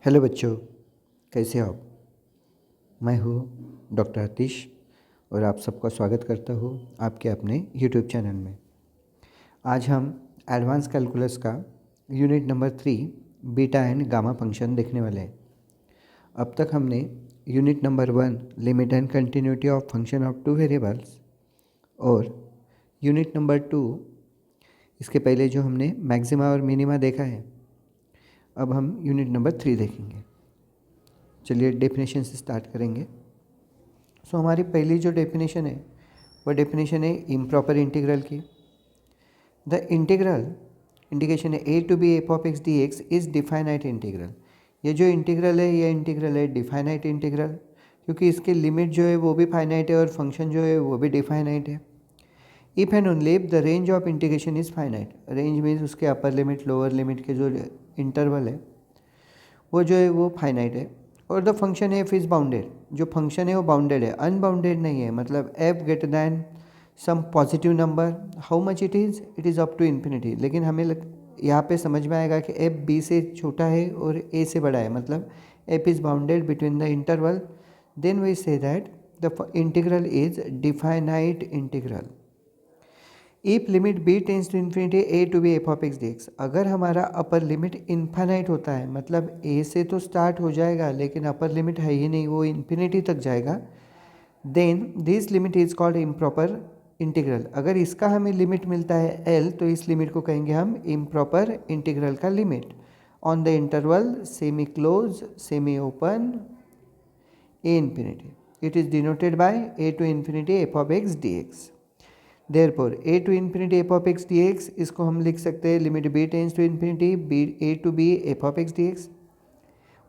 Hello बच्चों, कैसे हो आप? मैं हूँ डॉक्टर आतिश और आप सबका स्वागत करता हूँ आपके अपने यूट्यूब चैनल में। आज हम एडवांस कैलकुलस का unit number 3 beta and gamma function देखने वाले हैं। अब तक हमने unit number 1 limit and continuity of function of two variables और यूनिट नंबर 2 इसके पहले जो हमने मैक्सिमा और मिनिमा देखा है, अब हम यूनिट नंबर 3 देखेंगे। चलिए डेफिनेशन से स्टार्ट करेंगे। सो हमारी पहली जो डेफिनेशन है वो डेफिनेशन है इम्प्रॉपर इंटीग्रल की। द इंटीग्रल इंडिकेशन है a to b f of x d x is definite integral. ये जो इंटीग्रल है ये इंटीग्रल है डिफाइनाइट इंटीग्रल, क्योंकि इसके लिमिट जो है वो भी फाइनाइट है और फंक्शन जो है वो भी डिफाइनाइट है। If and only the range of integration is finite. Range means उसके अपर लिमिट लोअर लिमिट के जो इंटरवल है वो जो है वो फाइनाइट है और the function f is bounded. जो फंक्शन है वो बाउंडेड है, अनबाउंडेड नहीं है। मतलब f greater than some positive number, how much it is up to infinity. लेकिन हमें यहाँ पे समझ में आएगा कि एफ बी से छोटा है और ए से बड़ा है, मतलब f is bounded between the interval, then we say that the integral is definite integral. If limit b tends to infinity a to b f of x d x. अगर हमारा अपर लिमिट इन्फानाइट होता है, मतलब ए से तो start हो जाएगा लेकिन अपर लिमिट है ही नहीं, वो इन्फिनिटी तक जाएगा, then this limit is called improper integral. अगर इसका हमें लिमिट मिलता है एल, तो इस लिमिट को कहेंगे हम इम्प्रॉपर इंटीग्रल का limit on the interval semi close, semi open, a infinity. It is denoted by a to infinity f of x d x. Therefore a to infinity f of x d x, इसको हम लिख सकते हैं limit b tends to infinity b a to b f of x d x.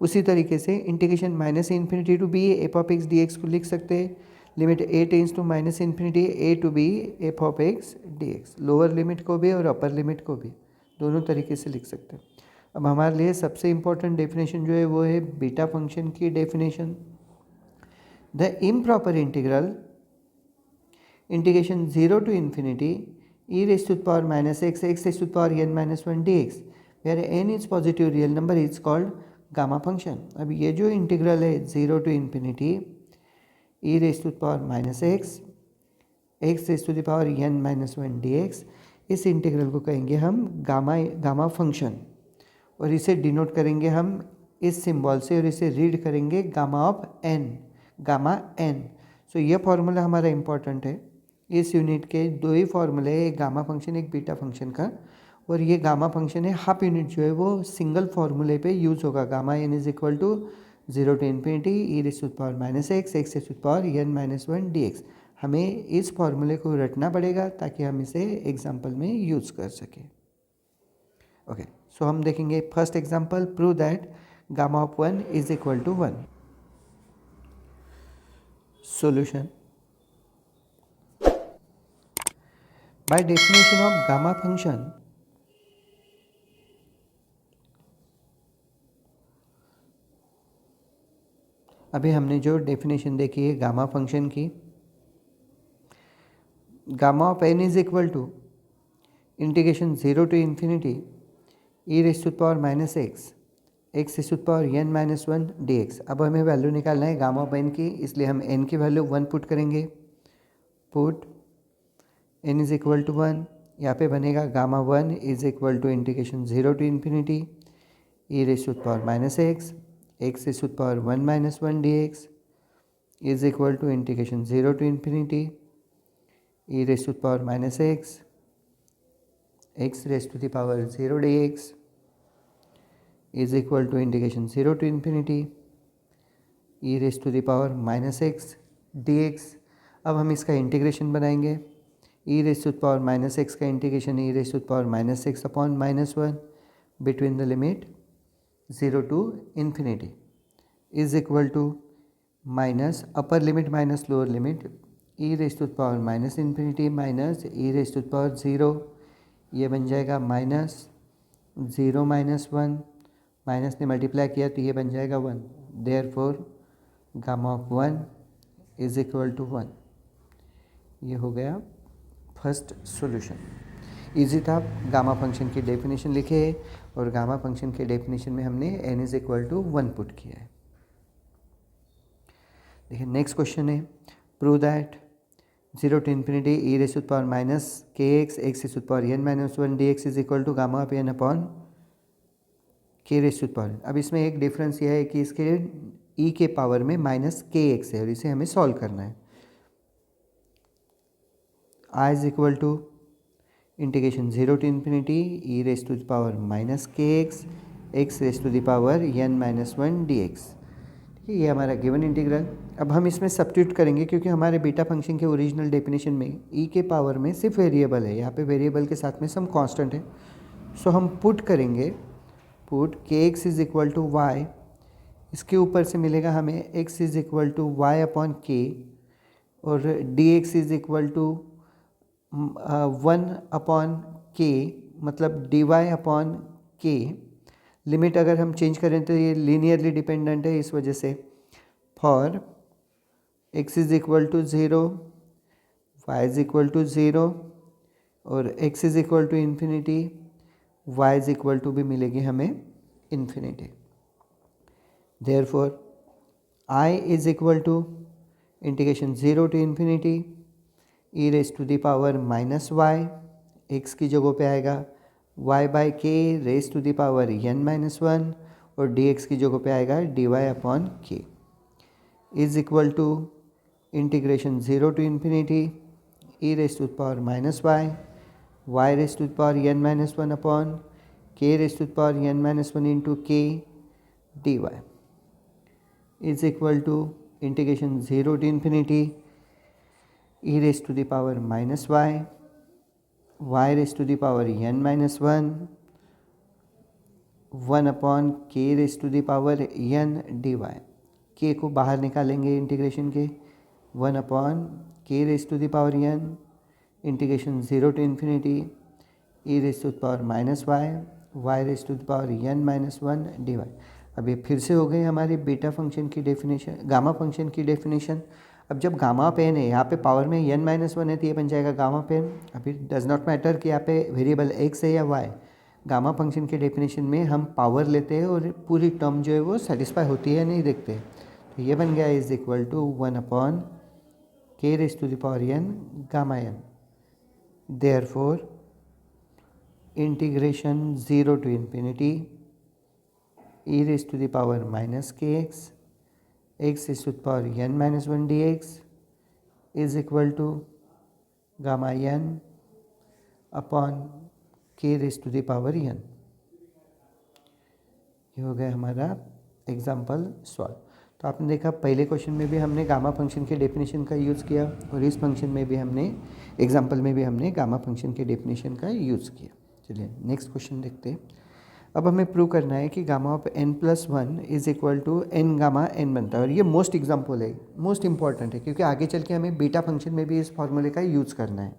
उसी तरीके से integration minus infinity to b f of x d x को लिख सकते हैं limit a tends to minus infinity a to b f of x d x. Lower limit को भी और अपर लिमिट को भी दोनों तरीके से लिख सकते हैं। अब हमारे लिए सबसे इंपॉर्टेंट डेफिनेशन जो है वो है बीटा फंक्शन की definition. The improper integral integration 0 to infinity e raised to the power minus x raised to the power n minus 1 dx, where n is positive real number is called gamma function. अब ये जो integral है 0 to infinity e raised to the power minus x raised to the power n minus 1 dx, इस integral को कहेंगे हम gamma function और इसे डिनोट करेंगे हम इस सिंबल से और इसे रीड करेंगे gamma of n, gamma n। सो ये फॉर्मूला हमारा इंपॉर्टेंट है। इस यूनिट के दो ही फॉर्मूले हैं, एक गामा फंक्शन एक बीटा फंक्शन का, और ये गामा फंक्शन है हाफ यूनिट जो है वो सिंगल फार्मूले पे यूज़ होगा। Gamma n is equal to 0 to infinity e raise to the power minus x raise to the power n minus 1 d x. हमें इस फार्मूले को रटना पड़ेगा ताकि हम इसे एग्जाम्पल में यूज़ कर सकें। ओके, सो हम देखेंगे first example, prove that gamma of 1 is equal to 1। Solution. By definition of gamma function, अभी हमने जो डेफिनेशन देखी है गामा फंक्शन की, gamma of n is equal to integration 0 to infinity e raise to the power minus x raise to the power n minus 1 d x. अब हमें value निकालना है गामा ऑफ n की, इसलिए हम n की value 1 put करेंगे। Put n is equal to 1, यहाँ पे बनेगा gamma 1 is equal to integration 0 to infinity e raise to the power minus x raise to the power 1 minus 1 d x is equal to integration 0 to infinity e raise to the power minus x raise to the power 0 d x is equal to integration 0 to infinity e raise to the power minus x d x. अब हम इसका integration बनाएंगे। E raise to the power minus x का integration e raise to the power minus x upon minus 1 between the limit 0 to infinity is equal to minus upper limit minus lower limit e raise to the power minus infinity minus e raise to the power 0, ये बन जाएगा minus 0 minus 1, minus ने multiply किया तो ये बन जाएगा 1। Therefore gamma of 1 is equal to 1। ये हो गया फर्स्ट सॉल्यूशन। इजी था, गामा फंक्शन की डेफिनेशन लिखे और गामा फंक्शन के डेफिनेशन में हमने n is equal to 1 put किया है। देखिए नेक्स्ट क्वेश्चन है, prove that 0 to infinity e raised to the power minus kx x raised to the power n minus 1 dx is equal to gamma of n upon k raised to the power। अब इसमें एक difference यह है कि इसके e के power में minus k x है और इसे हमें सॉल्व करना है। I is equal to integration 0 to infinity e raised to the power minus kx x raised to the power n minus 1 dx। ये हमारा गिवन इंटीग्रल। अब हम इसमें सब्स्टिट्यूट करेंगे क्योंकि हमारे बीटा फंक्शन के ओरिजिनल डेफिनेशन में e के पावर में सिर्फ वेरिएबल है, यहाँ पे वेरिएबल के साथ में सम कांस्टेंट है। सो हम पुट करेंगे, put k x is equal to y, इसके ऊपर से मिलेगा हमें x is equal to y upon k और d x is equal to 1 upon k, मतलब d y upon k. Limit अगर हम चेंज करें तो ये लीनियरली डिपेंडेंट है, इस वजह से for x is equal to 0, y is equal to 0 और x is equal to infinity, y is equal to भी मिलेगी हमें infinity. Therefore I is equal to integration 0 to infinity e raise to the power minus y, x की जगह पे आएगा y by k raise to the power n minus 1 और dx की जगह पे आएगा dy upon k is equal to integration 0 to infinity e raise to the power minus y, y raise to the power n minus 1 upon k raise to the power n minus 1 into k dy is equal to integration 0 to infinity e raise to the power minus y, y raise to the power n minus 1 upon k raise to the power n dy। k को बाहर निकालेंगे integration के, 1 upon k raise to the power n integration 0 to infinity e raise to the power minus y, y raise to the power n minus 1 dy। अब ये फिर से हो गई हमारी बीटा फंक्शन की डेफिनेशन, गामा फंक्शन की डेफिनेशन। अब जब गामा पेन है, यहाँ पे पावर में n माइनस 1 है तो ये बन जाएगा गामा पेन। अभी डज नॉट मैटर कि यहाँ पे वेरिएबल x है या y, गामा फंक्शन के डेफिनेशन में हम पावर लेते हैं और पूरी टर्म जो है वो सेटिस्फाई होती है या नहीं देखते। तो ये बन गया is equal to 1 upon k raise to the power n gamma n। Therefore integration 0 to infinity e raise to the power minus k x x is to the power n minus 1 dx is equal to gamma n upon k raised to the power n। ये हो गया हमारा example solve. तो आपने देखा पहले question में भी हमने गामा फंक्शन के डेफिनेशन का यूज़ किया और इस फंक्शन में भी हमने एग्जाम्पल में भी हमने गामा फंक्शन के डेफिनेशन का यूज़ किया। चलिए नेक्स्ट क्वेश्चन देखते हैं। अब हमें प्रूव करना है कि gamma of n plus 1 is equal to n gamma n बनता है और ये मोस्ट एग्जाम्पल है, मोस्ट इंपॉर्टेंट है क्योंकि आगे चल के हमें बीटा फंक्शन में भी इस फॉर्मूले का यूज़ करना है।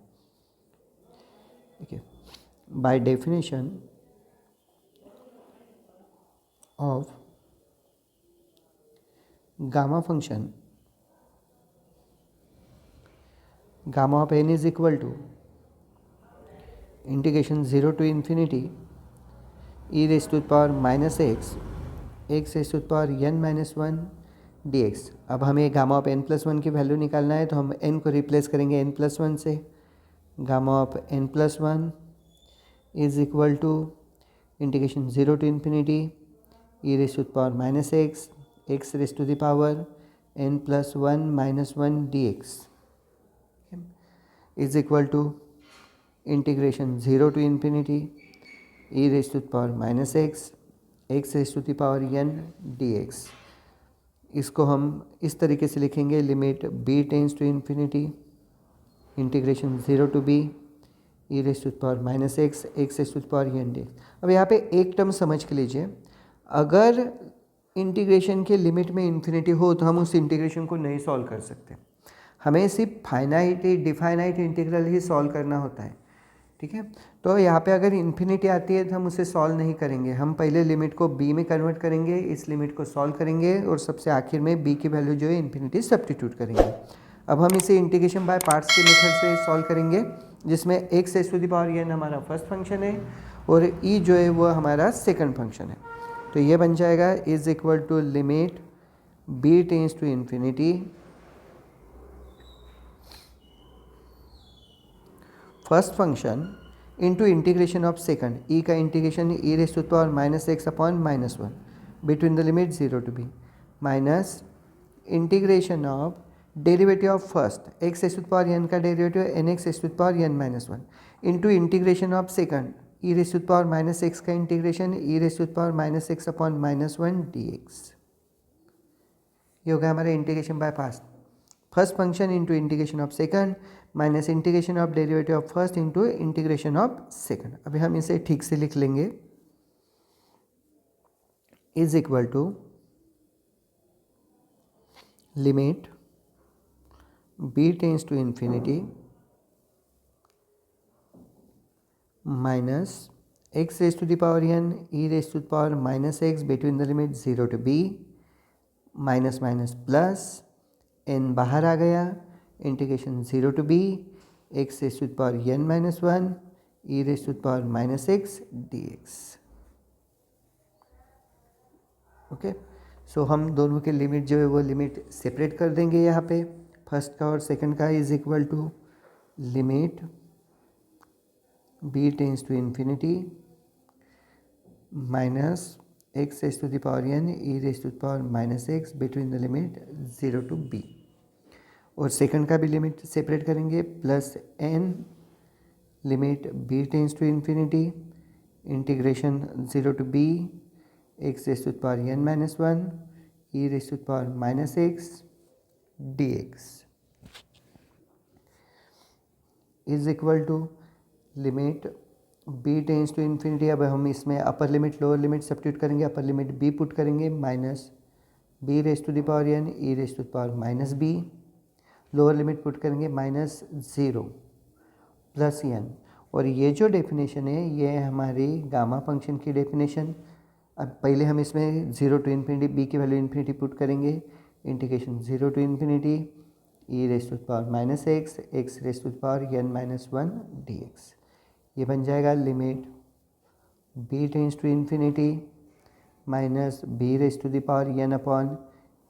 ठीक है, by definition of gamma function, gamma of n is equal to integration 0 to infinity e raise to the power minus x, x raise to the power n minus 1 dx। अब हमें गामा ऑफ n प्लस 1 की value निकालना है तो हम n को replace करेंगे n plus 1 से। Gamma of n plus 1 is equal to integration 0 to infinity e raise to the power minus x, x raise to the power n plus 1 minus 1 dx is equal to integration 0 to infinity e raise to the power minus x, x raise to the power n dx। इसको हम इस तरीके से लिखेंगे, limit b tends to infinity integration 0 to b e raise to the power minus x, x raise to the power n dx। अब यहाँ पे एक टर्म समझ के लीजिए, अगर इंटीग्रेशन के लिमिट में इन्फिनिटी हो तो हम उस इंटीग्रेशन को नहीं सॉल्व कर सकते, हमें सिर्फ फाइनाइट डिफाइनाइट इंटीग्रल ही सॉल्व करना होता है। ठीक है, तो यहाँ पे अगर इन्फिनिटी आती है तो हम उसे सॉल्व नहीं करेंगे, हम पहले लिमिट को b में कन्वर्ट करेंगे, इस लिमिट को सॉल्व करेंगे और सबसे आखिर में b की वैल्यू जो है इन्फिनिटी सब्स्टिट्यूट करेंगे। अब हम इसे इंटीग्रेशन बाय पार्ट्स के मेथड से सॉल्व करेंगे जिसमें x raise to the power n हमारा फर्स्ट फंक्शन है और ई जो है वो हमारा सेकंड फंक्शन है। तो ये बन जाएगा is equal to limit b tends to infinity first function into integration of second, e का integration e raise to power minus x upon minus one between the limit 0 to b minus integration of derivative of first x raise to power n का derivative n x raise to power n minus one into integration of second e raise to power minus x का integration e raise to power minus x upon minus one d x. ये होगा हमारा integration by first function into integration of second minus integration of derivative of first into integration of second. अभी हम इसे ठीक से लिख लेंगे is equal to limit b tends to infinity minus x raise to the power n e raise to the power minus x between the limit 0 to b minus minus plus N बाहर आ गया integration 0 to b x raise to the power n minus one e raise to the power minus x d x. Okay, so हम दोनों के limit जो है वो limit separate कर देंगे यहाँ पे, फर्स्ट का और सेकंड का is equal to limit b tends to infinity minus x raise to the power n e raise to the power minus x between the limit 0 to b, और second का भी लिमिट सेपरेट करेंगे plus n limit b tends to infinity integration 0 to b x raise to the power n minus one e raise to the power minus x d x is equal to limit b tends to infinity. अब हम इसमें upper limit lower limit substitute करेंगे, upper limit b put करेंगे minus b raise to the power n e raise to the power minus b, lower limit put करेंगे minus 0 plus n, और ये जो definition है ये है हमारी गामा फंक्शन की डेफिनेशन। अब पहले हम इसमें 0 to इन्फिनिटी बी की वैल्यू इन्फिनिटी पुट करेंगे, integration 0 to infinity e raise to the power minus x x raise to the power n minus one d x. ये बन जाएगा limit b tends to infinity minus b raise to the power n upon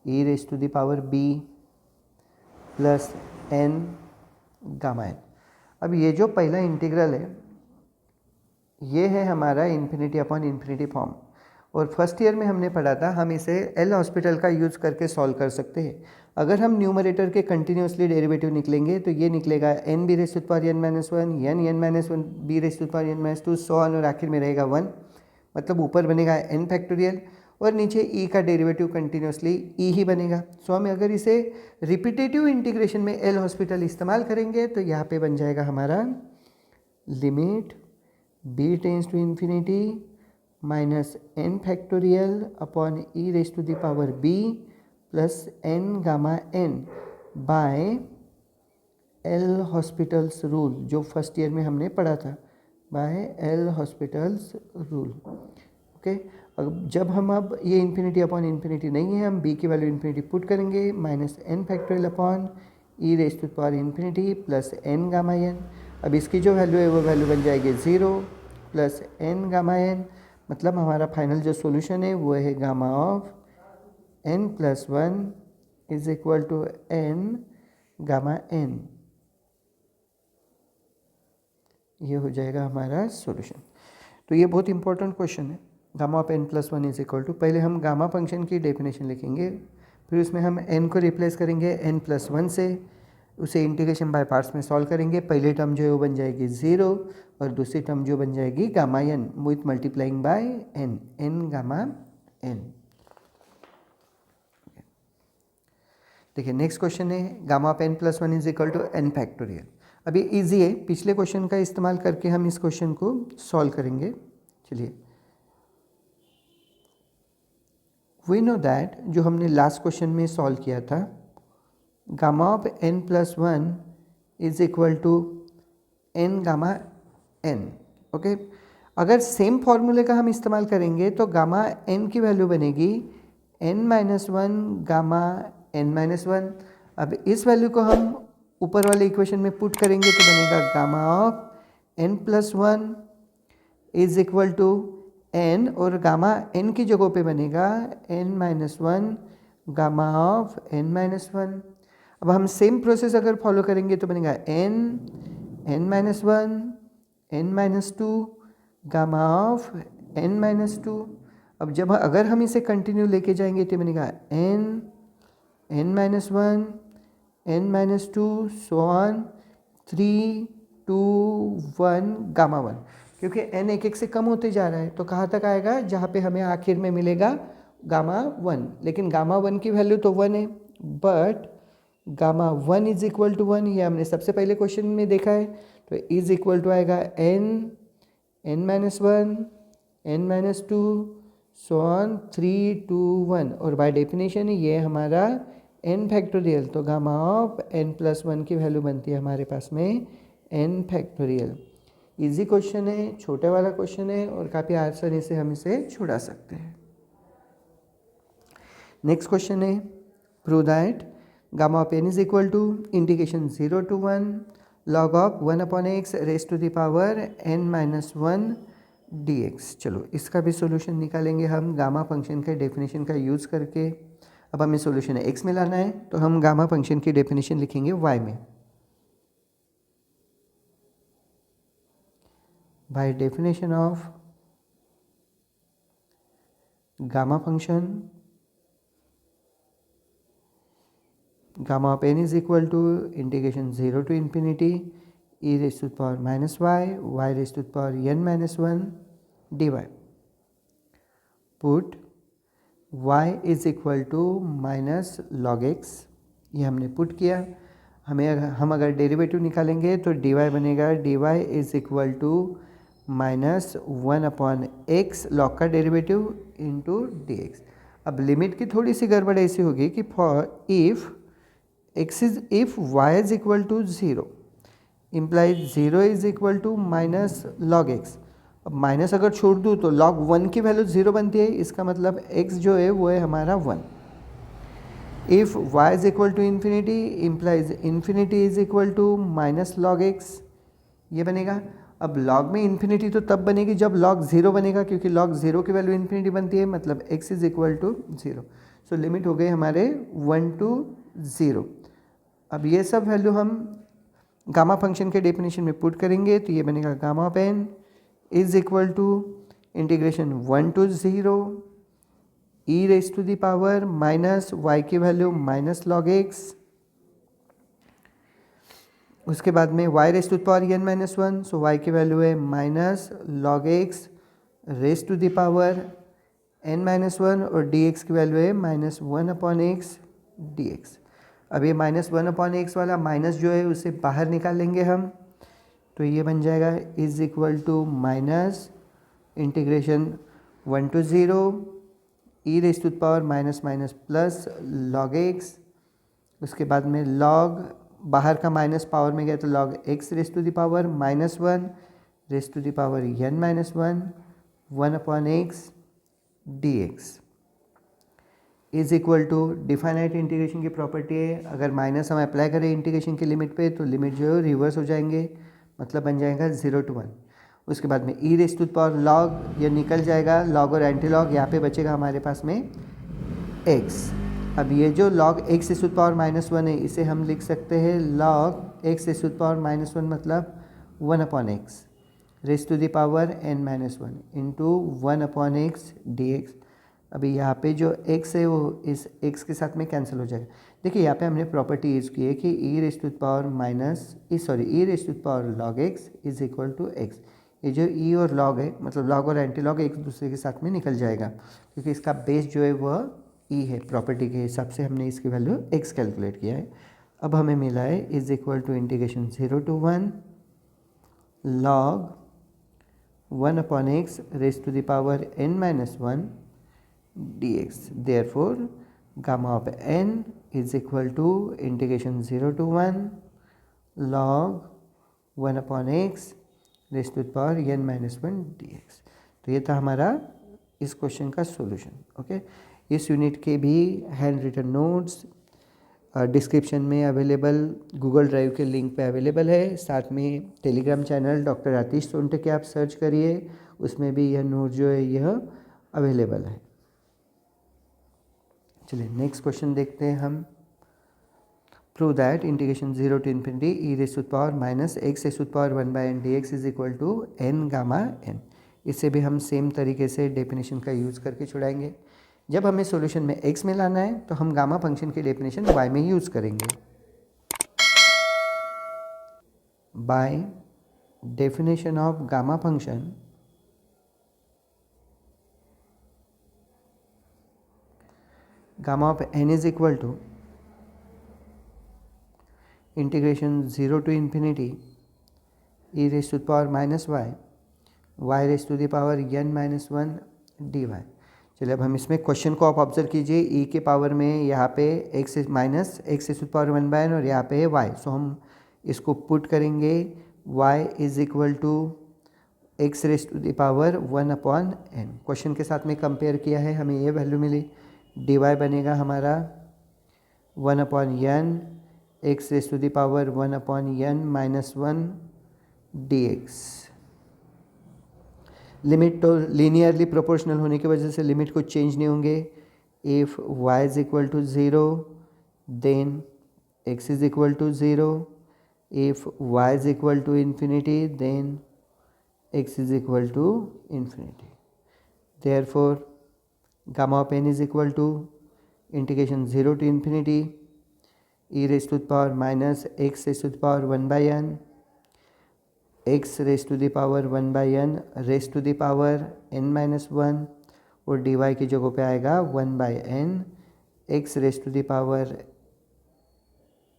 e raise to the power b plus n gamma n. अब ये जो पहला integral है ये है हमारा इन्फिनिटी अपॉन इन्फिनिटी फॉर्म, और फर्स्ट ईयर में हमने पढ़ा था हम इसे एल हॉस्पिटल का यूज़ करके सॉल्व कर सकते हैं। अगर हम न्यूमरेटर के कंटिन्यूसली डेरिवेटिव निकलेंगे तो ये निकलेगा n b raise to the power n minus one n minus one b raise to the power n minus two so on, और आखिर में रहेगा 1, मतलब ऊपर बनेगा एन फैक्टोरियल और नीचे ई का डेरिवेटिव कंटिन्यूसली ई ही बनेगा। सो हम अगर इसे रिपीटेटिव इंटीग्रेशन में एल हॉस्पिटल इस्तेमाल करेंगे तो यहाँ पे बन जाएगा हमारा limit b tends to infinity minus n factorial upon e raise to the power b plus n gamma n by L'Hospital's rule, जो फर्स्ट ईयर में हमने पढ़ा था, by L'Hospital's rule. Okay, अब जब हम अब ये इन्फिनिटी अपॉन इन्फिनिटी नहीं है, हम बी की वैल्यू इन्फिनिटी पुट करेंगे minus n factorial upon e raise to the power infinity plus n gamma n. अब इसकी जो वैल्यू है वो वैल्यू बन जाएगी 0 प्लस एन गामा एन, मतलब हमारा फाइनल जो सॉल्यूशन है वो है gamma of n plus one is equal to n gamma n। ये हो जाएगा हमारा सॉल्यूशन। तो ये बहुत इंपॉर्टेंट क्वेश्चन है, gamma of n plus one is equal to, पहले हम गामा फंक्शन की डेफिनेशन लिखेंगे, फिर उसमें हम n को रिप्लेस करेंगे n प्लस वन से, उसे इंटीग्रेशन बाय पार्ट्स में सॉल्व करेंगे। पहली टर्म जो है वो बन जाएगी 0 और दूसरी टर्म जो बन जाएगी gamma n with multiplying by n gamma n। देखिए नेक्स्ट क्वेश्चन है gamma of n plus one is equal to n factorial. अब ये ईजी है, पिछले क्वेश्चन का इस्तेमाल करके हम इस क्वेश्चन को सॉल्व करेंगे। चलिए, वी नो दैट जो हमने लास्ट क्वेश्चन में सॉल्व किया था, gamma of n plus one is equal to n gamma n। ओके, अगर सेम फॉर्मूले का हम इस्तेमाल करेंगे तो गामा n की वैल्यू बनेगी n minus one gamma n minus one. अब इस वैल्यू को हम ऊपर वाले इक्वेशन में पुट करेंगे तो बनेगा gamma of n plus one is equal to n, और गामा एन की जगह पे बनेगा n-1 गामा ऑफ n-1। अब हम सेम प्रोसेस अगर फॉलो करेंगे तो बनेगा n-1 n-2 gamma of n-2। अब जब अगर हम इसे कंटिन्यू लेके जाएंगे तो बनेगा n-1 n-2 so on 3 2 1 gamma 1, क्योंकि n एक एक से कम होते जा रहा है तो कहाँ तक आएगा जहाँ पे हमें आखिर में मिलेगा गामा 1, लेकिन गामा 1 की वैल्यू तो 1 है, but gamma 1 is equal to 1 ये हमने सबसे पहले क्वेश्चन में देखा है, तो इज इक्वल टू आएगा n-1 n-2 सो ऑन 3 2 1, और बाय डेफिनेशन ये हमारा n फैक्टोरियल, तो गामा ऑफ n+1 की वैल्यू बनती है हमारे पास में n फैक्टोरियल। इजी क्वेश्चन है, छोटे वाला क्वेश्चन है और काफ़ी आसानी से हम इसे छुड़ा सकते हैं। नेक्स्ट क्वेश्चन है, prove that gamma of n is equal to integration 0 to 1 log of 1/x raise to the power n-1 dx। चलो इसका भी सॉल्यूशन निकालेंगे हम गामा फंक्शन के डेफिनेशन का यूज़ करके। अब हमें सॉल्यूशन x में लाना है तो हम गामा फंक्शन की डेफिनेशन लिखेंगे y में। By definition of gamma function gamma of n is equal to integration 0 to infinity e raised to the power minus y raised to the power n-1 dy। Put y is equal to minus log x, ये हमने put किया। हम अगर derivative निकालेंगे तो dy बनेगा dy is equal to -1/x log का derivative into dx। अब लिमिट की थोड़ी सी गड़बड़ ऐसी होगी कि for if y is equal to 0 implies 0 is equal to minus log x। अब माइनस अगर छोड़ दूँ तो log 1 की वैल्यू 0 बनती है, इसका मतलब x जो है वो है हमारा 1। If y is equal to infinity implies infinity is equal to minus log x, ये बनेगा। अब log में इन्फिनिटी तो तब बनेगी जब log 0 बनेगा, क्योंकि log 0 की वैल्यू इन्फिनिटी बनती है, मतलब x is equal to 0। So limit हो गई हमारे 1 to 0। अब ये सब वैल्यू हम गामा फंक्शन के डेफिनेशन में पुट करेंगे तो ये बनेगा gamma of n is equal to integration 1 to 0 e raise to the power minus y की वैल्यू माइनस लॉग x, उसके बाद में y raise to the power n-1, so y की वैल्यू है minus log x raise to the power n-1, और dx की value है -1/x dx। अब ये -1/x वाला माइनस जो है उसे बाहर निकाल लेंगे हम, तो ये बन जाएगा is equal to minus integration 1 to 0 e raise to the power minus minus plus log x, उसके बाद में लॉग बाहर का माइनस पावर में गया तो log x raise to the power -1 raise to the power n-1 1/x dx is equal to definite integration की property है, अगर माइनस हम अप्लाई करें इंटीग्रेशन की लिमिट पे तो लिमिट जो है रिवर्स हो जाएंगे, मतलब बन जाएगा 0 to 1। उसके बाद में e raise to the power log, ये निकल जाएगा लॉग और एंटी लॉग, यहाँ पे बचेगा हमारे पास में x। अब ये जो log x raise to the power -1 है इसे हम लिख सकते हैं log x raise to the power -1 मतलब 1/x raise to the power n-1 into 1/x dx। अभी यहाँ पे जो x है वो इस x के साथ में कैंसिल हो जाएगा। देखिए यहाँ पे हमने प्रॉपर्टी यूज़ की है कि e raise to the power e raise to the power log x is equal to x। ये जो e और log है, मतलब log और एंटी लॉग एक दूसरे के साथ में निकल जाएगा, क्योंकि इसका बेस जो है वह e है। प्रॉपर्टी के हिसाब से हमने इसकी वैल्यू x कैलकुलेट किया है। अब हमें मिला है is equal to integration 0 to 1 log 1/x raise to the power n-1 dx। Therefore, gamma of n is equal to integration 0 to 1 log 1/x raise to the power n-1 dx। तो ये था हमारा इस क्वेश्चन का solution. Okay, इस unit के भी hand written notes description में अवेलेबल, गूगल ड्राइव के लिंक पे अवेलेबल है। साथ में टेलीग्राम चैनल डॉक्टर आतिश सोनटके आप सर्च करिए, उसमें भी यह नोट जो है यह अवेलेबल है। चलिए नेक्स्ट क्वेश्चन देखते हैं हम। Prove that integration 0 to infinity e raised to the power minus x raised to the power 1 by n dx is equal to n gamma n। इससे भी हम सेम तरीके से डेफिनेशन का यूज़ करके छुड़ाएंगे। जब हमें सॉल्यूशन में x में लाना है तो हम गामा फंक्शन की डेफिनेशन y में यूज़ करेंगे। By definition of gamma function gamma of n is equal to integration 0 to infinity e raised to the power minus y raised to the power n minus 1 dy। चलिए अब हम इसमें question को आप observe कीजिए। e के power में यहाँ पे x minus x raised to the power 1 by n और यहाँ पे है y। सो हम इसको पुट करेंगे y is equal to x raised to the power 1 upon n। Question के साथ में कंपेयर किया है, हमें ये वैल्यू मिली। dy बनेगा हमारा 1 upon n x raised to the power 1 upon n minus 1 dx। Limit तो लीनियरली प्रोपोर्शनल होने की वजह से लिमिट को चेंज नहीं होंगे। If y is equal to 0 then x is equal to 0। If y is equal to infinity then x is equal to infinity. Therefore gamma of n is equal to integration 0 to infinity e raised to the power minus x raised to the power 1 by n x raised to the power 1 by n raised to the power n minus 1 और dy की जगह पे आएगा 1 by n x raised to the power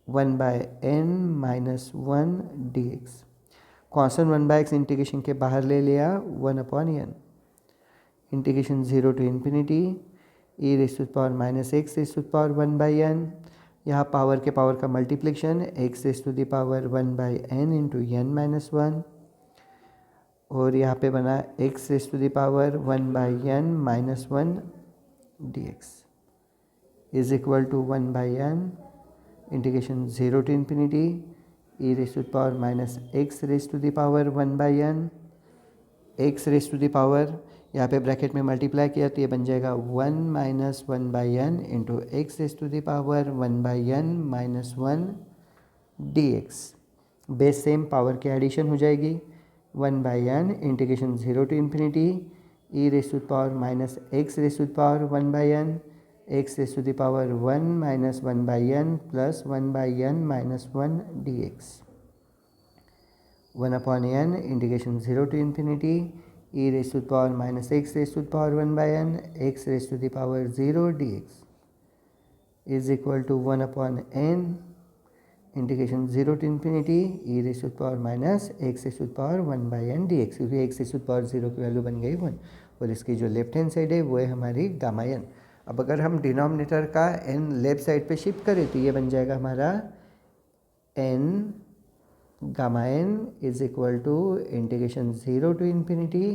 1 by n minus 1 dx। Constant 1 by x integration के बाहर ले लिया 1 upon n। Integration 0 to infinity e raised to the power minus x raised to the power 1 by n। यहाँ power के power का multiplication x raise to the power 1 by n into n minus 1 और यहाँ पे बना x raise to the power 1 by n minus 1 dx is equal to 1 by n integration 0 to infinity e raise to the power minus x raise to the power 1 by n x raise to the power यहाँ पे bracket में multiply किया तो ये बन जाएगा 1 minus 1 by n into x raise to the power 1 by n minus 1 dx। Base same power की addition हो जाएगी 1 by n integration 0 to infinity e raise to the power minus x raise to the power 1 by n x raise to the power 1 minus 1 by n plus 1 by n minus 1 dx। 1 upon n integration 0 to infinity e raised to the power minus x raised to the power 1 by n x raised to the power 0 dx is equal to 1 upon n integration 0 to infinity e raised to the power minus x raised to the power 1 by n dx, क्योंकि x raised to the power 0 की value बन गई 1 और इसकी जो left hand side है वो है हमारी गामा n। अब अगर हम डिनोमिनेटर का n लेफ्ट साइड पे शिफ्ट करें तो ये बन जाएगा हमारा n gamma n is equal to integration 0 to infinity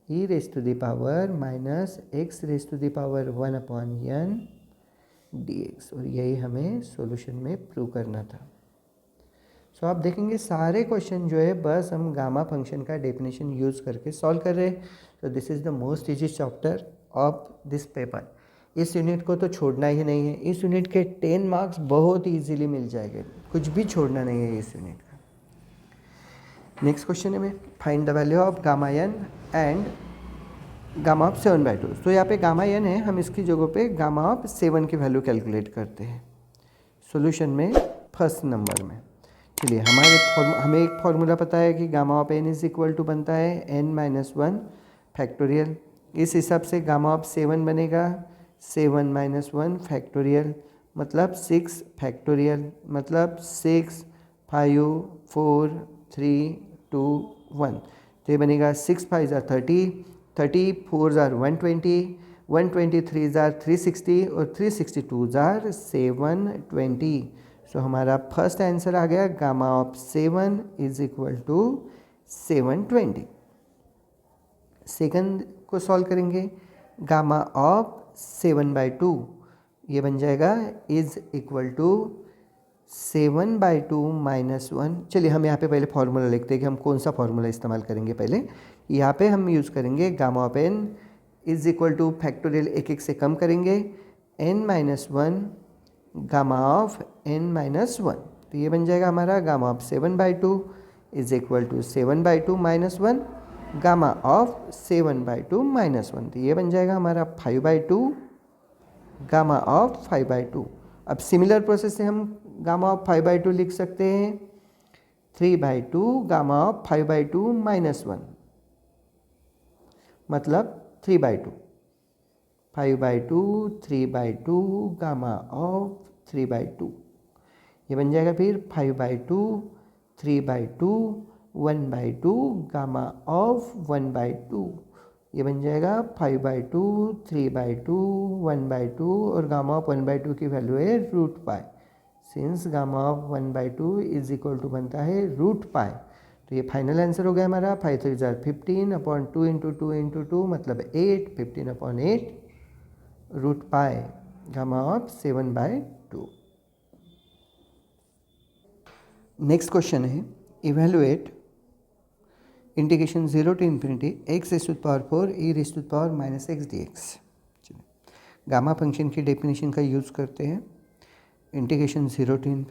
e raise to the power minus x raise to the power 1 upon n dx और यही हमें सॉल्यूशन में प्रूव करना था। सो आप देखेंगे सारे क्वेश्चन जो है बस हम गामा फंक्शन का डेफिनेशन यूज़ करके सॉल्व कर रहे हैं। So this is the most easy chapter of this paper. इस यूनिट को तो छोड़ना ही नहीं है। इस यूनिट के 10 मार्क्स बहुत ईजीली मिल जाएंगे, कुछ भी छोड़ना नहीं है इस यूनिट का। नेक्स्ट क्वेश्चन है में find the value of gamma n and gamma of 7/2। तो यहाँ पे गामा n है, हम इसकी जगह पे गामा ऑफ 7 की वैल्यू कैलकुलेट करते हैं सॉल्यूशन में फर्स्ट नंबर में। चलिए हमें एक फॉर्मूला पता है कि gamma of n is equal to बनता है n माइनस 1 फैक्टोरियल। इस हिसाब से गामा ऑफ 7 बनेगा 7 माइनस 1 फैक्टोरियल मतलब 6 फैक्टोरियल मतलब 6 5 4 3 2 1। तो ये बनेगा 6 5 ज़ार 30 30 4 ज़ार 120 123 ज़ार 360 और 362 ज़ार 720। सो हमारा फर्स्ट आंसर आ गया gamma of 7 is equal to 720। Second को सॉल्व करेंगे गामा ऑफ 7/2 ये बन जाएगा इज इक्वल टू 7/2 - 1। चलिए हम यहाँ पे पहले फार्मूला लिखते हैं कि हम कौन सा फार्मूला इस्तेमाल करेंगे। पहले यहाँ पे हम यूज़ करेंगे gamma of n is equal two factorial एक एक से कम करेंगे n-1 गामा ऑफ n-1। तो ये बन जाएगा हमारा gamma of 7/2 is equal to 7/2 - 1 gamma of 7/2 - 1। तो ये बन जाएगा हमारा 5/2 गामा ऑफ 5/2। अब सिमिलर प्रोसेस से हम गामा ऑफ 5/2 लिख सकते हैं 3/2 गामा ऑफ 5/2 - 1 मतलब 3/2। 5/2 3/2 गामा ऑफ 3/2। ये बन जाएगा फिर 5/2 3/2 1/2 गामा ऑफ 1/2। ये बन जाएगा 5/2 3/2 1/2 और गामा ऑफ 1/2 की वैल्यू है √π। Since gamma of 1/2 is equal to बनता है √π। तो ये फाइनल आंसर हो गया हमारा 5 3 15/2 × 2 × 2 मतलब 8 15/8 √π गामा ऑफ 7/2। नेक्स्ट क्वेश्चन है evaluate integration 0 to ∞ x⁴ e⁻⁻ x dx। Gamma function की डेफिनेशन का यूज़ करते हैं। इंटीग्रेशन 0 to ∞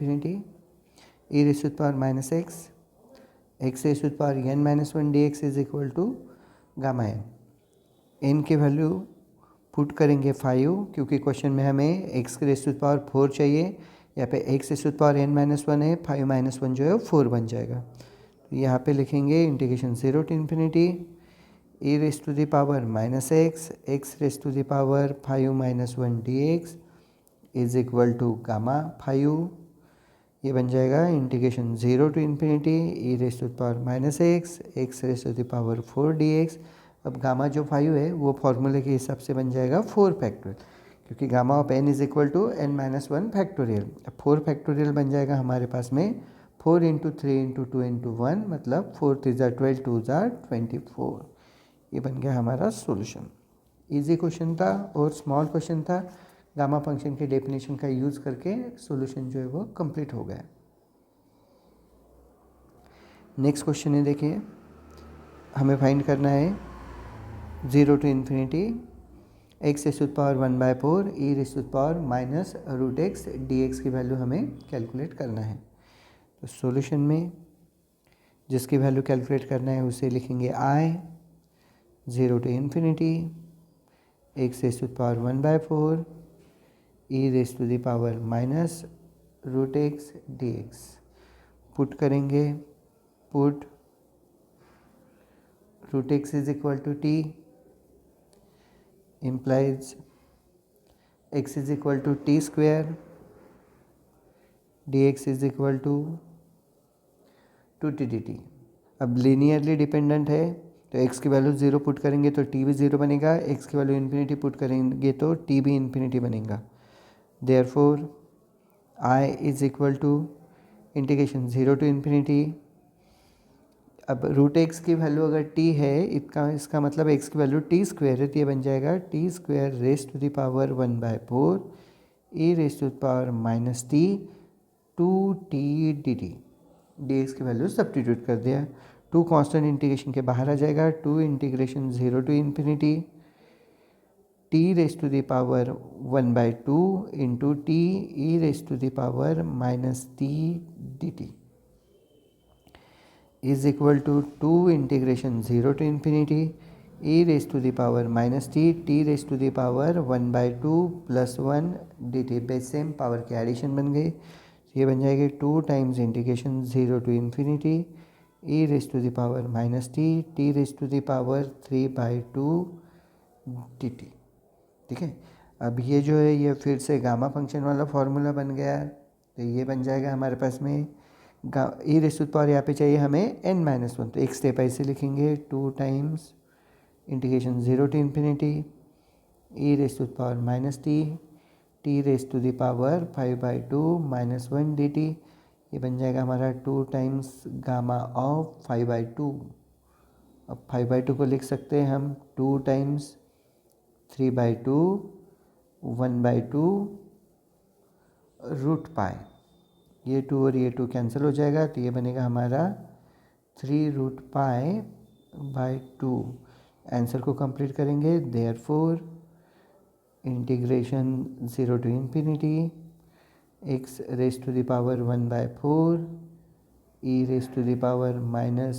e⁻⁻x x⁻n-1 dx is equal to gamma n की वैल्यू पुट करेंगे 5 क्योंकि क्वेश्चन में हमें x⁴ चाहिए। यहाँ पे x⁻n-1 है 5 - 1 जो है 4 बन जाएगा। तो यहाँ पे लिखेंगे integration 0 to ∞ e⁻⁻x x⁻5 - 1 dx is equal to gamma 5। ये बन जाएगा integration 0 to ∞ e⁻⁻x x⁻4 dx। अब गामा जो 5 है वो फॉर्मूले के हिसाब से बन जाएगा 4 फैक्टोरियल क्योंकि gamma of n is equal to n-1 factorial. 4 factorial बन जाएगा हमारे पास में 4 × 3 × 2 × 1 मतलब 4 3 12 2 24। ये बन गया हमारा सॉल्यूशन। इजी क्वेश्चन था और स्मॉल क्वेश्चन था। गामा फंक्शन के डेफिनेशन का यूज़ करके सॉल्यूशन जो है वो कंप्लीट हो गया। नेक्स्ट क्वेश्चन है देखिए हमें फाइंड करना है 0 to ∞ x⁴ e⁻⁻√x dx की वैल्यू हमें कैलकुलेट करना है। तो सॉल्यूशन में जिसकी वैल्यू कैलकुलेट करना है उसे लिखेंगे I 0 to ∞ x⁴ e⁻⁻√x dx put करेंगे। Put √x is equal to t implies x is equal to t square dx is equal to 2t dt। अब लीनियरली डिपेंडेंट है तो x की वैल्यू 0 पुट करेंगे तो t भी 0 बनेगा, x की वैल्यू इन्फिनिटी पुट करेंगे तो t भी इन्फिनिटी बनेगा। Therefore I is equal to integration 0 to ∞। अब √x की वैल्यू अगर t है इसका मतलब x की वैल्यू t स्क्वायर है तो ये बन जाएगा t² raised to the power 1/4 e⁻⁻t 2t dt। dx की वैल्यू सब्स्टिट्यूट कर दिया। 2 कांस्टेंट इंटीग्रेशन के बाहर आ जाएगा। 2 integration 0 to ∞ t raised to the power 1/2 into t e⁻⁻t dt is equal to 2 integration 0 to ∞ e⁻⁻t t raised to the power 1/2 plus 1 dt। Base same power की addition बन गई। ये बन जाएगी 2 times integration 0 to ∞ e⁻⁻t t raised to the power 3/2 dt। ठीक है। अब ये जो है ये फिर से गामा फंक्शन वाला फॉर्मूला बन गया। तो ये बन जाएगा हमारे पास में e⁻⁻ यहाँ पे चाहिए हमें n-1 तो एक स्टेप ऐसे लिखेंगे 2 times integration 0 to ∞ e⁻⁻t t raised to the power 5/2 - 1 dt। ये बन जाएगा हमारा 2 टाइम्स गामा ऑफ 5/2। अब 5/2 को लिख सकते हैं हम 2 टाइम्स 3/2 1/2 √π। ये 2 और ये 2 कैंसिल हो जाएगा, तो ये बनेगा हमारा 3√π/2। आंसर को कंप्लीट करेंगे, therefore integration 0 to infinity x raised to the power 1/4 e raised to the power minus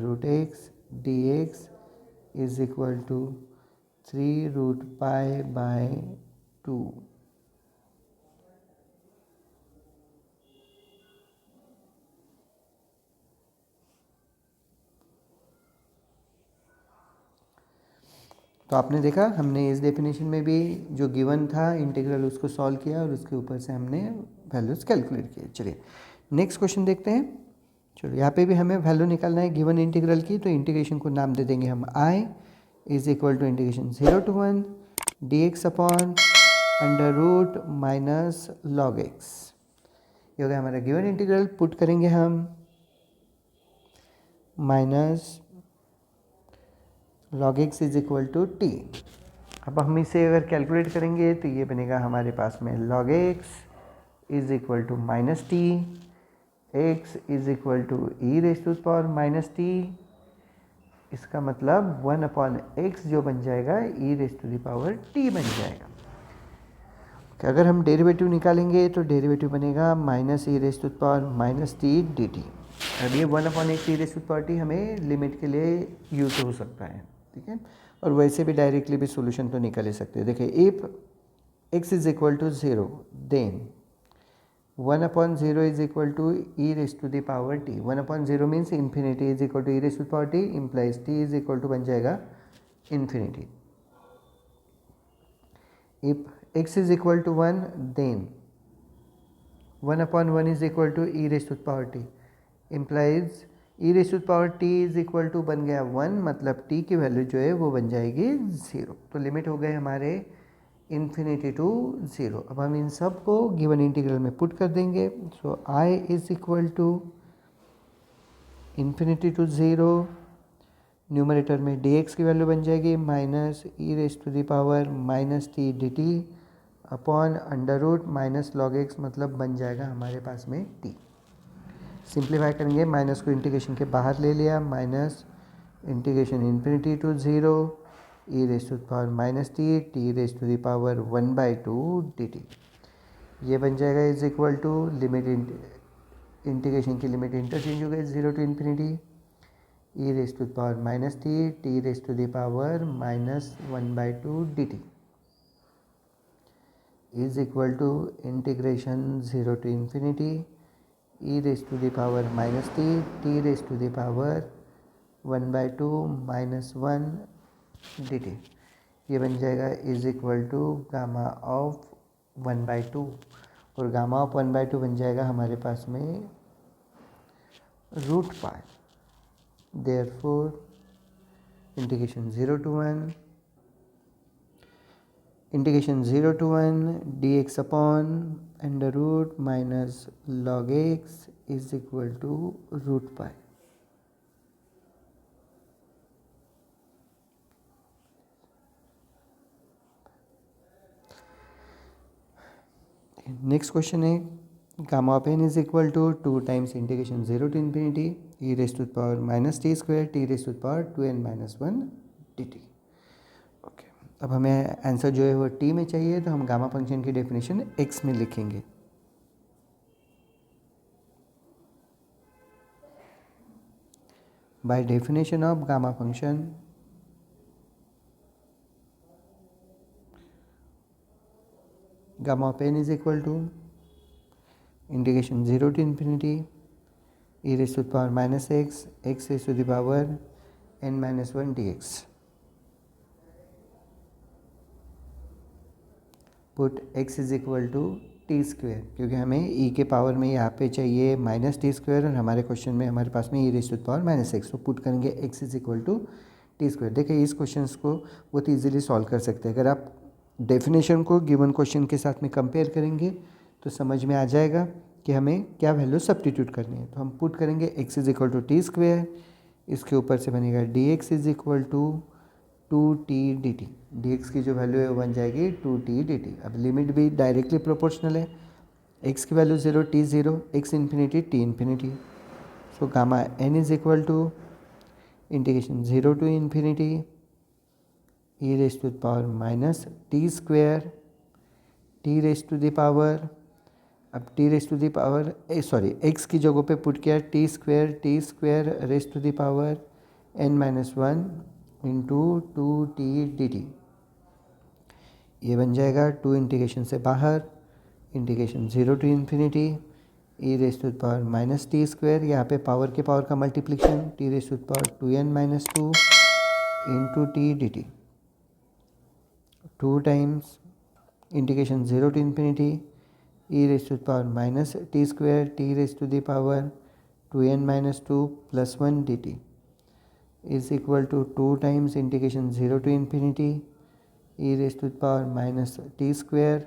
root x dx is equal to 3√π/2। तो आपने देखा, हमने इस डेफिनेशन में भी जो गिवन था इंटीग्रल उसको सॉल्व किया और उसके ऊपर से हमने वैल्यूज़ कैलकुलेट किए। चलिए नेक्स्ट क्वेश्चन देखते हैं। चलो यहाँ पे भी हमें वैल्यू निकालना है गिवन इंटीग्रल की, तो इंटीग्रेशन को नाम दे देंगे हम i is equal to integration 0 to 1 dx upon under root minus log x. ये हो गया हमारा गिवन इंटीग्रल। पुट करेंगे हम minus log x is equal to t. अब हम इसे अगर कैलकुलेट करेंगे तो ये बनेगा हमारे पास में log x is equal to minus t, x is equal to e raise to the power minus t. इसका मतलब 1/x जो बन जाएगा e raise to the power t बन जाएगा। अगर हम डेरिवेटिव निकालेंगे तो डेरिवेटिव बनेगा minus e raise to the power minus t d t. अब ये 1/x e raise to the power t हमें लिमिट के लिए यूज हो सकता है, ठीक है। और वैसे भी डायरेक्टली भी सोल्यूशन तो निकाल ही सकते हैं। देखिए if x is equal to 0 then 1/0 is equal to e raise to the power t. 1/0 means infinity is equal to e raise to the power t implies t is equal to बन जाएगा infinity. If x is equal to 1 then 1/1 is equal to e raise to the power t implies e raise to the power t is equal to बन गया 1, मतलब t की value जो है वो बन जाएगी 0। तो लिमिट हो गए हमारे इन्फिनिटी टू 0। अब हम इन सब को गिवन इंटीग्रल में पुट कर देंगे। So i is equal to infinity to 0, numerator में dx की वैल्यू बन जाएगी minus e raise to the power minus t d t upon under root minus log x, मतलब बन जाएगा हमारे पास में t। सिंप्लीफाई करेंगे, माइनस को इंटीग्रेशन के बाहर ले लिया, minus integration infinity to 0 e raise to the power minus t t raise to the power 1/2 dt। ये बन जाएगा is equal to limit integration की लिमिट इंटरचेंज हो गई 0 to infinity e raise to the power minus t t raise to the power minus 1/2 dt is equal to integration 0 to infinity e raise to the power minus t t raise to the power 1/2 minus 1 dt। ये बन जाएगा is equal to gamma of 1/2, और gamma of 1/2 बन जाएगा हमारे पास में root pi. Therefore integration 0 to 1 dx upon under root minus log x is equal to root pi. Next question है gamma of n is equal to 2 times integration 0 to infinity e raise to the power minus t square t raise to the power 2n minus 1 dt। Okay, अब हमें answer जो है वो t में चाहिए, तो हम गामा फंक्शन की डेफिनेशन x में लिखेंगे। By definition of gamma function gamma of n is equal to integration 0 to infinity e raise to the power minus x x raise to the power n minus 1 dx। Put x is equal to t square, क्योंकि हमें e के power में यहाँ पे चाहिए minus t square, और हमारे question में हमारे पास में e raise to the power minus x, तो पुट करेंगे x is equal to t square. देखिए इस क्वेश्चन को बहुत ईजिली सॉल्व कर सकते हैं। अगर आप डेफिनेशन को गिवन क्वेश्चन के साथ में कंपेयर करेंगे तो समझ में आ जाएगा कि हमें क्या वैल्यू सब्स्टिट्यूट करनी है। तो हम पुट करेंगे x is equal to t square, इसके ऊपर से बनेगा dx is equal to 2t dt। dx की जो वैल्यू है वो बन जाएगी 2t dt। अब लिमिट भी डायरेक्टली प्रोपोर्शनल है, एक्स की value 0, t 0, x infinity, t infinity. So gamma n is equal to integration 0 to infinity e raise to the power minus t square t raise to the power, अब t raise to the power x की जगह पे put किया t square raise to the power n minus one into two t d t. ये बन जाएगा to integration से बाहर integration 0 to infinity e raise to the power minus t square, यहाँ पे पावर के पावर का multiplication t raise to the power 2n minus two into t d t, two times integration 0 to infinity e raise to the power minus t square t raise to the power 2n minus two plus one d t is equal to two times integration 0 to infinity e raise to the power minus t square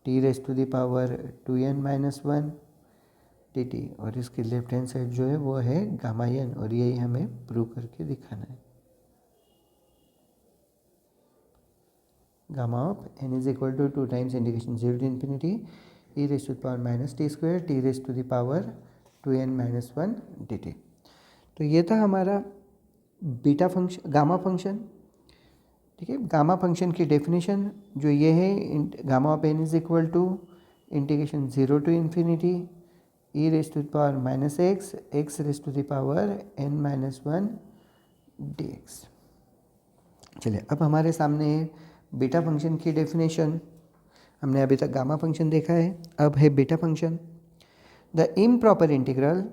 t raise to the power 2n minus one d t, और इसकी left hand side जो है वो है gamma N, और यही हमें prove करके दिखाना है। Gamma of n is equal to two times integration 0 to infinity e raise to the power minus t square t raise to the power 2n minus one d t. तो ये था हमारा बीटा फंक्शन, गामा फंक्शन। ठीक है, gamma function की definition जो ये है, gamma of n is equal to integration 0 to infinity e raise to the power minus x raise to the power n minus one d x. चलिए, अब हमारे सामने बीटा फंक्शन की डेफिनेशन। हमने अभी तक गामा फंक्शन देखा है, अब है beta function. The improper integral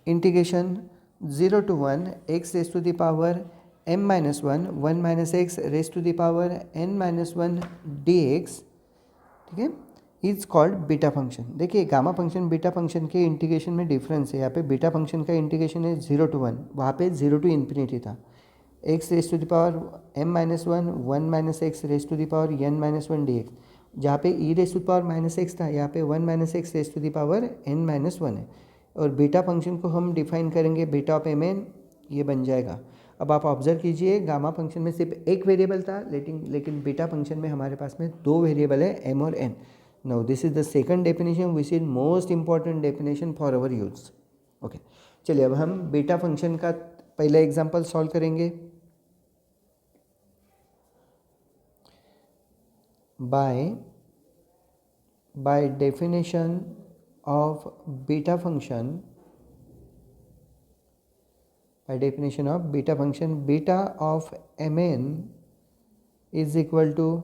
integration 0 to 1 x raise to the power m minus one minus x raise to the power n minus one d x, ठीक है, इज कॉल्ड बीटा फंक्शन। देखिए, gamma function beta function के integration में difference है। यहाँ पे beta function का integration है 0 टू 1, वहाँ पे 0 टू इन्फिनिटी था। X raise to the power m minus one minus x raise to the power n minus one d x, जहाँ पे e raise to the power minus x था, यहाँ पे 1 minus x raise to the power n minus one है। और beta function को हम define करेंगे बीटा ऑफ एम एन, ये बन जाएगा। अब आप ऑब्जर्व कीजिए, गामा फंक्शन में सिर्फ एक वेरिएबल था, लेकिन बीटा फंक्शन में हमारे पास में दो वेरिएबल है, m और n। Now this is the second definition which is most important definition for our use. Okay, चलिए अब हम बीटा फंक्शन का पहला एग्जांपल सॉल्व करेंगे। By definition of beta function, by definition of beta function, beta of mn is equal to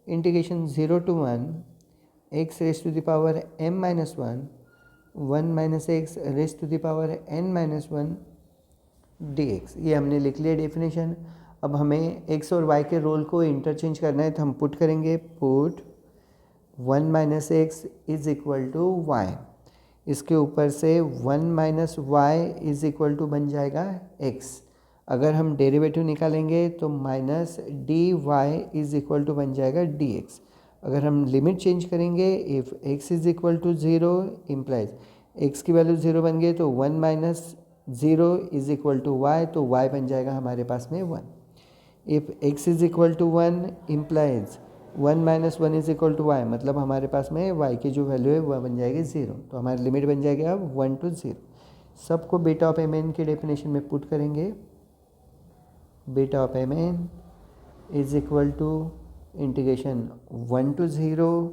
integration 0 to 1 x raised to the power m minus 1 minus x raised to the power n minus 1 dx। ये हमने लिख लिया definition. अब हमें x और y के role को interchange करना है, तो हम पुट करेंगे, put 1 minus x is equal to y, इसके ऊपर से 1 minus y is equal to बन जाएगा x। अगर हम डेरिवेटिव निकालेंगे तो minus d y is equal to बन जाएगा डी एक्स। अगर हम लिमिट चेंज करेंगे, if x is equal to zero implies x की वैल्यू 0 बन गई, तो 1 minus zero is equal to y, तो y बन जाएगा हमारे पास में 1। If x is equal to 1 implies 1 minus one is equal to y, मतलब हमारे पास में y की जो वैल्यू है वह बन जाएगी 0, तो हमारी लिमिट बन जाएगी अब 1 टू 0। सबको बीटा ऑफ एम एन की डेफिनेशन में पुट करेंगे। Beta of m n is equal to integration 1 to 0,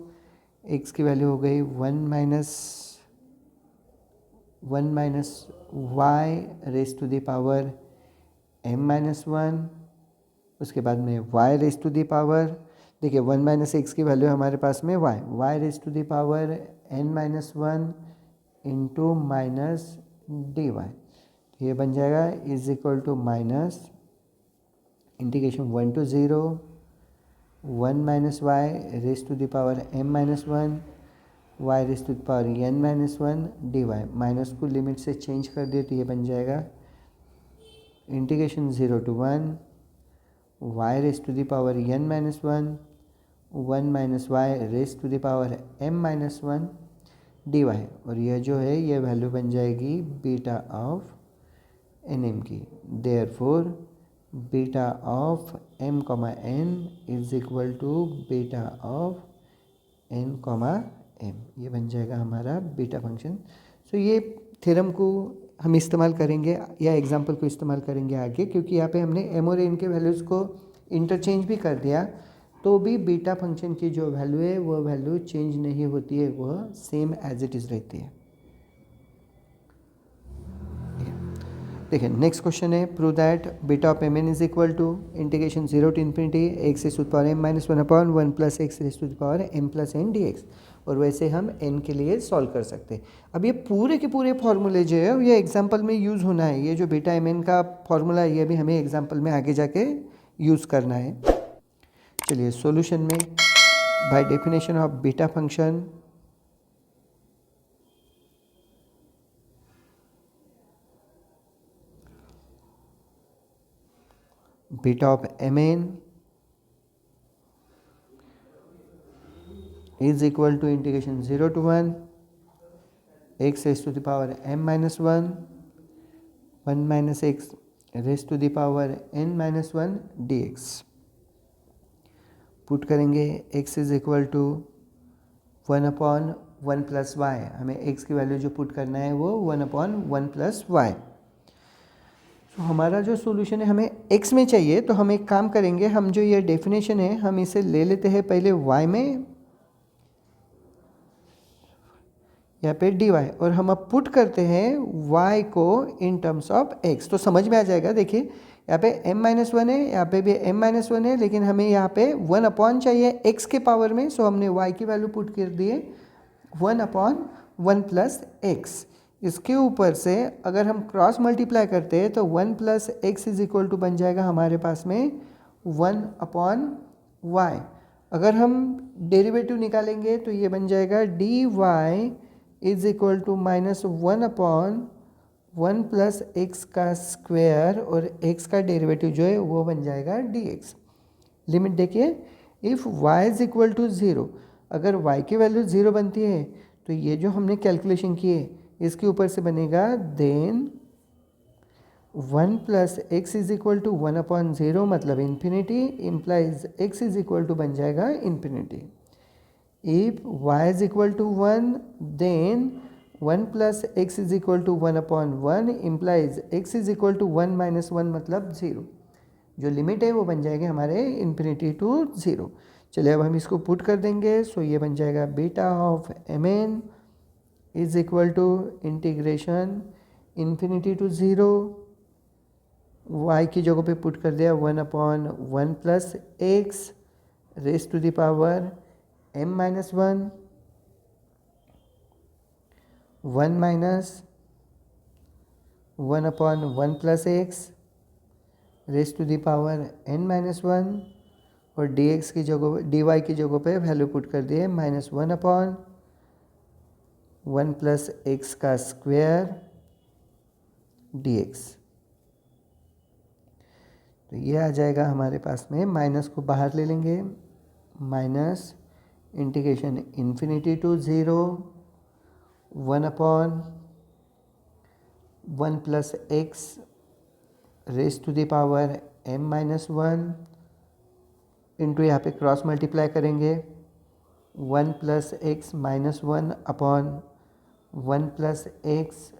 x की वैल्यू हो गई 1 minus y raise to the power m minus one, उसके बाद में y raise to the power, देखिए 1 माइनस एक्स की वैल्यू हमारे पास में y raise to the power n minus one into minus d y, ये बन जाएगा is equal to minus integration 1 to 0 1 minus y raise to the power m minus one y raise to the power n minus one d y, minus को limit से change कर दिए तो ये बन जाएगा integration 0 to 1 y raise to the power n minus one 1 minus y raise to the power m minus one d y, और यह जो है ये वैल्यू बन जाएगी बीटा ऑफ एन एम की। Therefore beta of m, n is equal to beta of n, m, ये बन जाएगा हमारा बीटा फंक्शन। सो ये थ्योरम को हम इस्तेमाल करेंगे या एग्जांपल को इस्तेमाल करेंगे आगे, क्योंकि यहाँ पे हमने m और n के वैल्यूज़ को इंटरचेंज भी कर दिया, तो भी बीटा फंक्शन की जो वैल्यू है वो वैल्यू चेंज नहीं होती है, वह सेम एज इट इज़ रहती है। देखिए नेक्स्ट क्वेश्चन है, prove that beta of m n is equal to integration 0 to infinity x raise to the power m minus 1/1 plus x raise to the power m plus n dx। और वैसे हम n के लिए solve कर सकते हैं। अब ये पूरे के पूरे फार्मूले जो है ये एग्जांपल में यूज़ होना है। ये जो बीटा एम एन का फार्मूला है ये भी हमें एग्जांपल में आगे जाके यूज़ करना है। चलिए सॉल्यूशन में, by definition of beta function, beta of m n is equal to integration 0 to 1 x raised to the power m minus 1 minus x raised to the power n minus 1 dx। Put करेंगे x is equal to 1/1 plus y. हमें x की value जो put करना है वो 1/1 plus Y. तो हमारा जो सॉल्यूशन है हमें x में चाहिए, तो हम एक काम करेंगे, हम जो ये डेफिनेशन है हम इसे ले लेते हैं पहले y में, यहाँ पे dy, और हम अब पुट करते हैं y को इन टर्म्स ऑफ x। तो समझ में आ जाएगा। देखिए यहाँ पे m-1 है, यहाँ पे भी m-1 है, लेकिन हमें यहाँ पे 1/1 चाहिए x के पावर में। सो हमने y की वैल्यू पुट कर दिए 1/1 प्लस x। इसके ऊपर से अगर हम क्रॉस मल्टीप्लाई करते हैं तो 1 plus x is equal to बन जाएगा हमारे पास में 1/y। अगर हम डेरिवेटिव निकालेंगे तो ये बन जाएगा dy is equal to minus 1/1 plus x का स्क्वायर, और x का डेरिवेटिव जो है वो बन जाएगा dx। लिमिट देखिए, if y is equal to 0, अगर y की वैल्यू 0 बनती है तो ये जो हमने कैलकुलेशन की है इसके ऊपर से बनेगा then 1 plus x is equal to 1/0 मतलब infinity, implies x is equal to बन जाएगा infinity. If y is equal to 1, then 1 plus x is equal to 1/1 implies x is equal to 1 minus 1 मतलब 0। जो लिमिट है वो बन जाएगी हमारे इन्फिनिटी टू 0। चलिए अब हम इसको पुट कर देंगे। सो ये बन जाएगा beta of m n is equal to integration infinity to 0, y की जगह पे पुट कर दिया 1/1 plus x raise to the power m minus 1 minus 1/1 plus x raise to the power n minus 1, और dx की जगह dy की जगह पे वैल्यू पुट कर दिए -1/1 प्लस एक्स का स्क्वायर dx। तो ये आ जाएगा हमारे पास में, माइनस को बाहर ले लेंगे, minus integration infinity to 0 1/1 plus x raise to the power m minus 1 into यहाँ पे क्रॉस मल्टीप्लाई करेंगे 1 plus x minus 1/1 plus x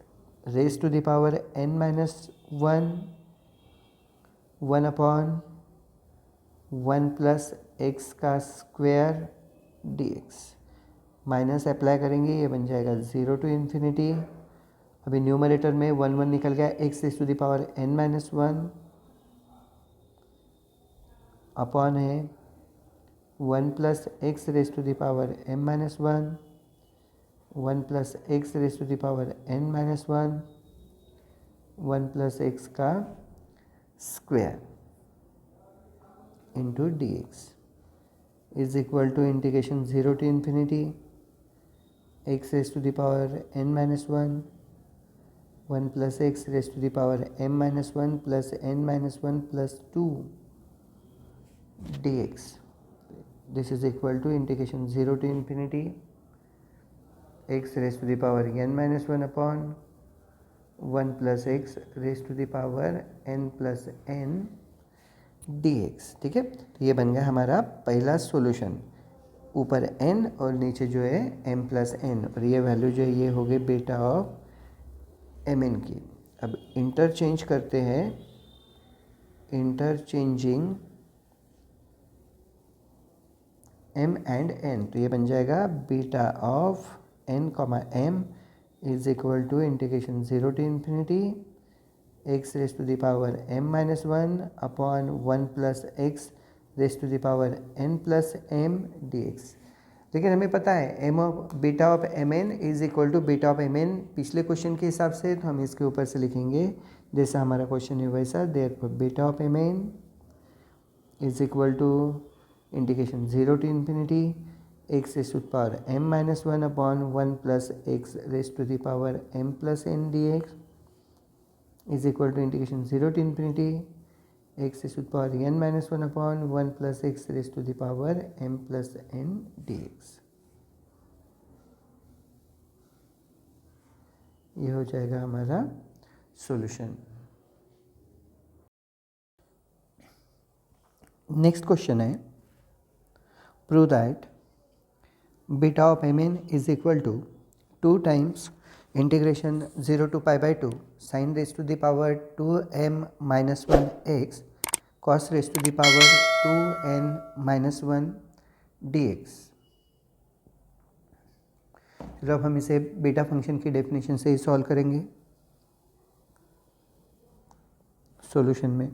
raise to the power n minus 1 1/1 plus x का स्क्वायर dx। माइनस अप्लाई करेंगे, ये बन जाएगा 0 to infinity. अभी numerator में 1 निकल गया, x raise to the power n minus 1 upon है 1 plus x raise to the power m minus 1 plus x raise to the power n minus 1 plus x का square into dx is equal to integration 0 to infinity x raised to the power n minus 1 plus x raised to the power m minus 1 plus n minus 1 plus 2 dx। This is equal to integration 0 to infinity x raised to the power n minus 1 upon 1 plus x raised to the power n plus n dx। ठीक है, तो ये बन गया हमारा पहला solution. ऊपर n और नीचे जो है m प्लस n, और ये वैल्यू जो है ये हो गई बीटा ऑफ एम एन की। अब इंटरचेंज करते हैं, इंटरचेंजिंग m एंड n, तो ये बन जाएगा beta of n comma m is equal to integration 0 to infinity x raise to the power m minus 1 upon 1 plus x raise to the power n plus m dx। लेकिन हमें पता है m of beta of m n is equal to beta of m n पिछले question के हिसाब से, तो हम इसके ऊपर से लिखेंगे जैसा हमारा क्वेश्चन है वैसा। Therefore beta of m n is equal to integration 0 to infinity x raise to the power m minus 1 upon 1 plus x raise to the power m plus n dx is equal to integration 0 to infinity x raised to the power n minus 1 upon 1 plus x raised to the power m plus n dx। ये हो जाएगा हमारा solution. Next question है, prove that beta of m n is equal to 2 times integration 0 to pi by 2 sin raised to the power 2m minus 1 x cos raised to the power 2n minus 1 dx। चलो अब हम इसे beta function की definition से ही solve करेंगे solution में।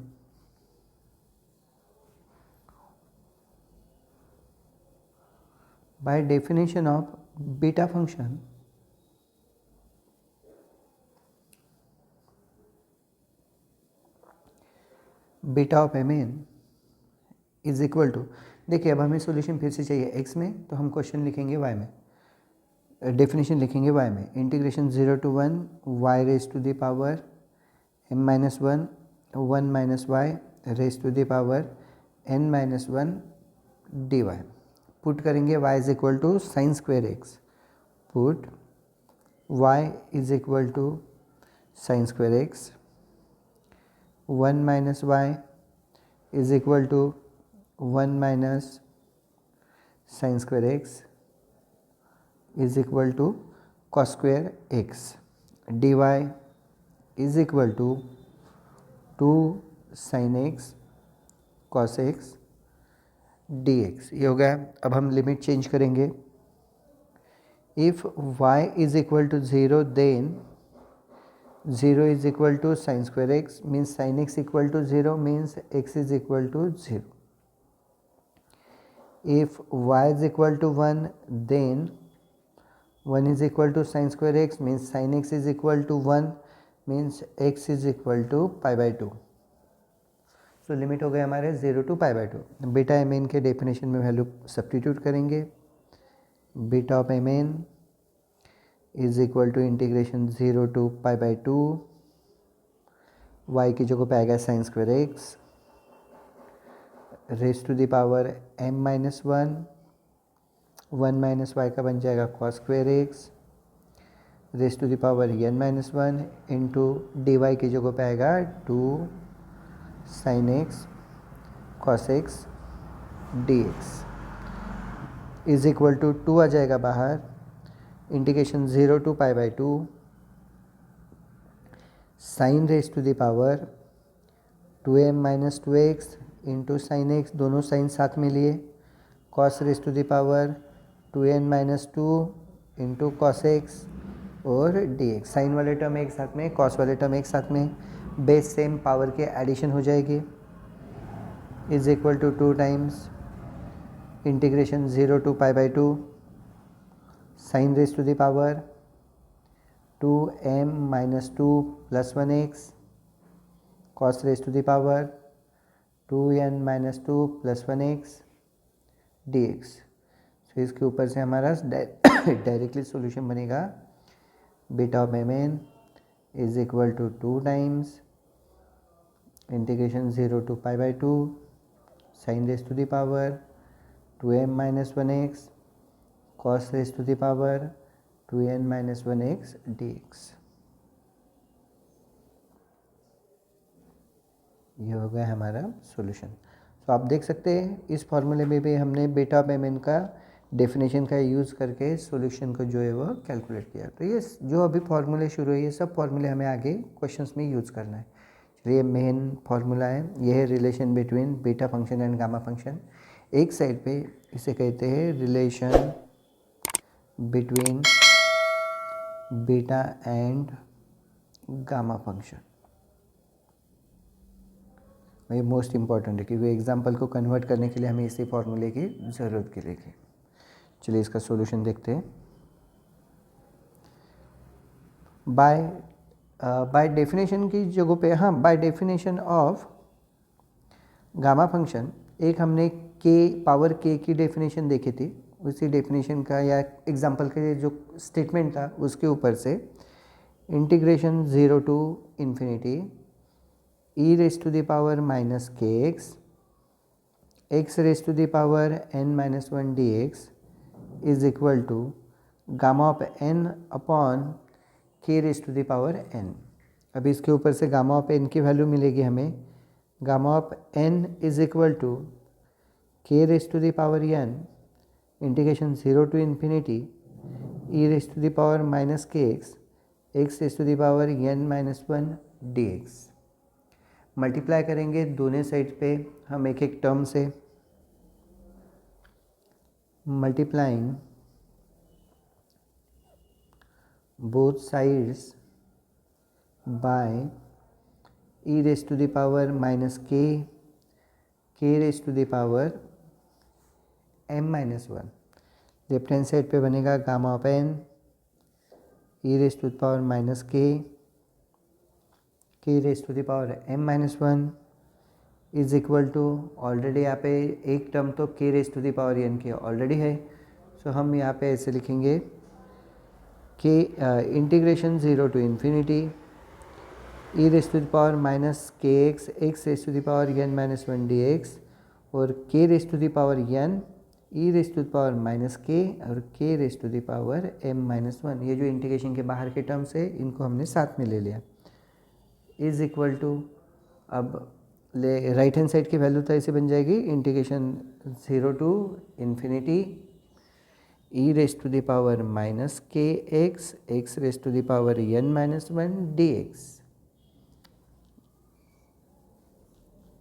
By definition of beta function, beta of m n is equal to, देखिए अब हमें सॉल्यूशन फिर से चाहिए x में, तो हम क्वेश्चन लिखेंगे y में, डेफिनेशन लिखेंगे y में। Integration 0 to 1 y raise to the power m minus 1 1 minus y raise to the power n minus 1 dy। Put करेंगे y is equal to sine square x, put y is equal to sine square x 1 minus y is equal to 1 minus sine square x is equal to cos square x, dy is equal to 2 sine x cos x dx। ये हो गया। अब हम limit change करेंगे। If y is equal to 0 then 0 is equal to sin square x means sin x equal to 0 means x is equal to 0. If y is equal to 1 then 1 is equal to sin square x means sin x is equal to 1 means x is equal to pi by 2. So limit हो गए हमारे 0 to pi by 2। Beta m n के definition में value substitute करेंगे। Beta of m n is equal to integration 0 to pi by 2 y की जगह पे आएगा sine square x raise to the power m minus 1 1 minus y का बन जाएगा cos square x raise to the power n minus 1 into d y की जगह पे आएगा 2 sine x cos x d x is equal to 2 आ जाएगा बाहर। Integration 0 to pi by 2 sine raise to the power 2m minus 2x into sine x, दोनों sign साथ में लिए, cos raise to the power 2n minus 2 into cos x और dx। Sine वाले term एक साथ में, कॉस वाले टर्म एक साथ में, बेस सेम पावर के एडिशन हो जाएगी। Is equal to 2 times integration 0 to pi by 2 sine raise to the power 2m minus 2 plus 1x cos raise to the power 2n minus 2 plus 1x dx। तो इसके ऊपर से हमारा directly solution बनेगा। Beta of m n is equal to 2 times integration 0 to pi by 2 sine raise to the power 2m minus 1x cos raised to the power 2n minus 1x dx। ये हो गया हमारा solution. तो आप देख सकते हैं इस फॉर्मूले में भी हमने बीटा ऑफ एम एन का डेफिनेशन का यूज़ करके सॉल्यूशन को जो है वो कैलकुलेट किया। तो ये जो अभी फार्मूले शुरू है, ये सब फार्मूले हमें आगे क्वेश्चंस में यूज़ करना है। ये मेन फार्मूला है, ये है relation between beta function and gamma function. एक साइड पे इसे कहते हैं relation between beta and gamma function. ये मोस्ट इम्पॉर्टेंट है क्योंकि एग्जाम्पल को कन्वर्ट करने के लिए हमें इसी फॉर्मूले की ज़रूरत गिरेगी। चलिए इसका सॉल्यूशन देखते हैं। बाय डेफिनेशन की जगह पे, हाँ, bye definition of gamma function, एक हमने पावर के की डेफिनेशन देखी थी, उसी डेफिनेशन का या एग्जाम्पल के जो स्टेटमेंट था उसके ऊपर से integration 0 to infinity e raised to the power minus kx x raised to the power n minus 1 dx is equal to gamma of n upon k raised to the power n। अभी इसके ऊपर से gamma of n की value मिलेगी हमें। Gamma of n is equal to k raised to the power n integration 0 to infinity e raised to the power minus kx x raised to the power n minus 1 dx। Multiply करेंगे दोनों side पे हम एक एक term से, multiplying both sides by e raise to the power minus k raise to the power m minus 1। Left hand side पे बनेगा gamma of n e raise to the power minus k raise to the power m minus 1 is equal to, already यहाँ पे एक term तो k raise to the power n के already है, so हम यहाँ पे ऐसे लिखेंगे k integration 0 to infinity e raise to the power minus kx x raise to the power n minus 1 dx और k raise to the power n e raise to the power minus k और k raise to the power m minus 1। ये जो integration के बाहर के terms है इनको हमने साथ में ले लिया। इज इक्वल टू, अब ले राइट हैंड साइड की वैल्यू तो ऐसे बन जाएगी integration 0 to infinity e raise to the power minus kx x raise to the power n minus 1 dx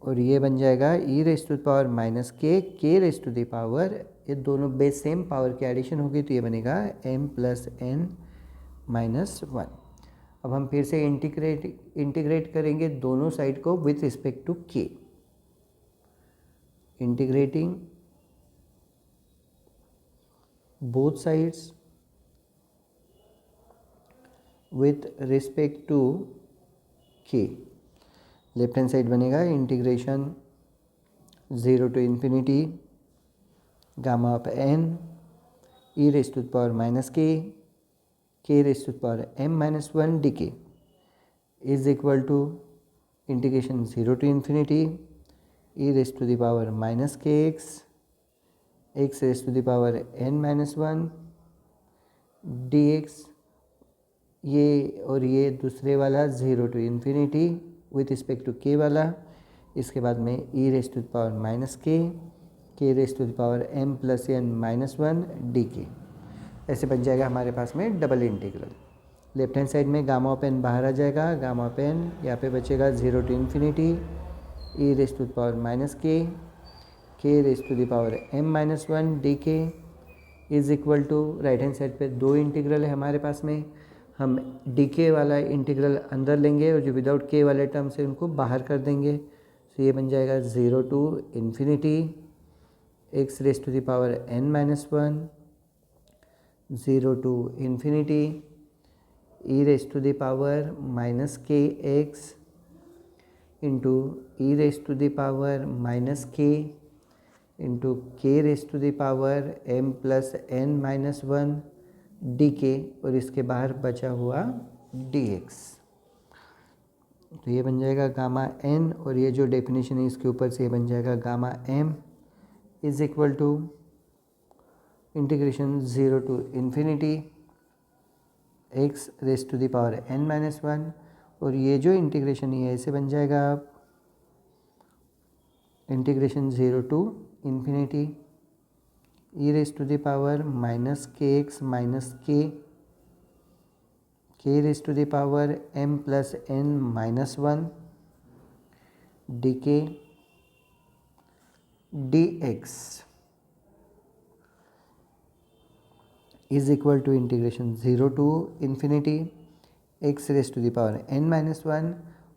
और ये बन जाएगा e raise to the power minus k raise to the power, ये दोनों बेस सेम पावर की addition होगी तो ये बनेगा m प्लस n माइनस 1। अब हम फिर से इंटीग्रेट करेंगे दोनों साइड को with respect to k। Integrating both sides with respect to k। Left hand side बनेगा integration 0 to infinity gamma of n e raise to the power minus k raise to the power m minus 1 dk is equal to integration 0 to infinity e raise to the power minus kx x raise to the power n minus 1 dx, ये और ये दूसरे वाला 0 to infinity with respect to k वाला, इसके बाद में e raise to the power minus k raise to the power m plus n minus 1 dk। ऐसे बन जाएगा हमारे पास में double integral. Left hand side में गामा ऑफ n बाहर आ जाएगा, गामा ऑफ n यहाँ पे बचेगा 0 to infinity e raise to the power minus k raise to the power m minus 1 dk is equal to, right hand side पे दो integral है हमारे पास में, हम dk वाला इंटीग्रल अंदर लेंगे और जो विदाउट k वाले टर्म से उनको बाहर कर देंगे। तो ये बन जाएगा 0 to infinity x raise to the power n minus 1 0 to infinity e raise to the power minus kx into e raise to the power minus k into k raise to the power m plus n minus 1 dk और इसके बाहर बचा हुआ dx। तो ये बन जाएगा gamma n और ये जो डेफिनेशन है इसके ऊपर से ये बन जाएगा gamma m is equal to integration 0 to infinity x raise to the power n minus 1 और ये जो इंटीग्रेशन है ऐसे बन जाएगा अब integration 0 to infinity e raise to the power minus k x minus k raise to the power m plus n minus 1 d k d x is equal to integration 0 to infinity x raise to the power n minus 1।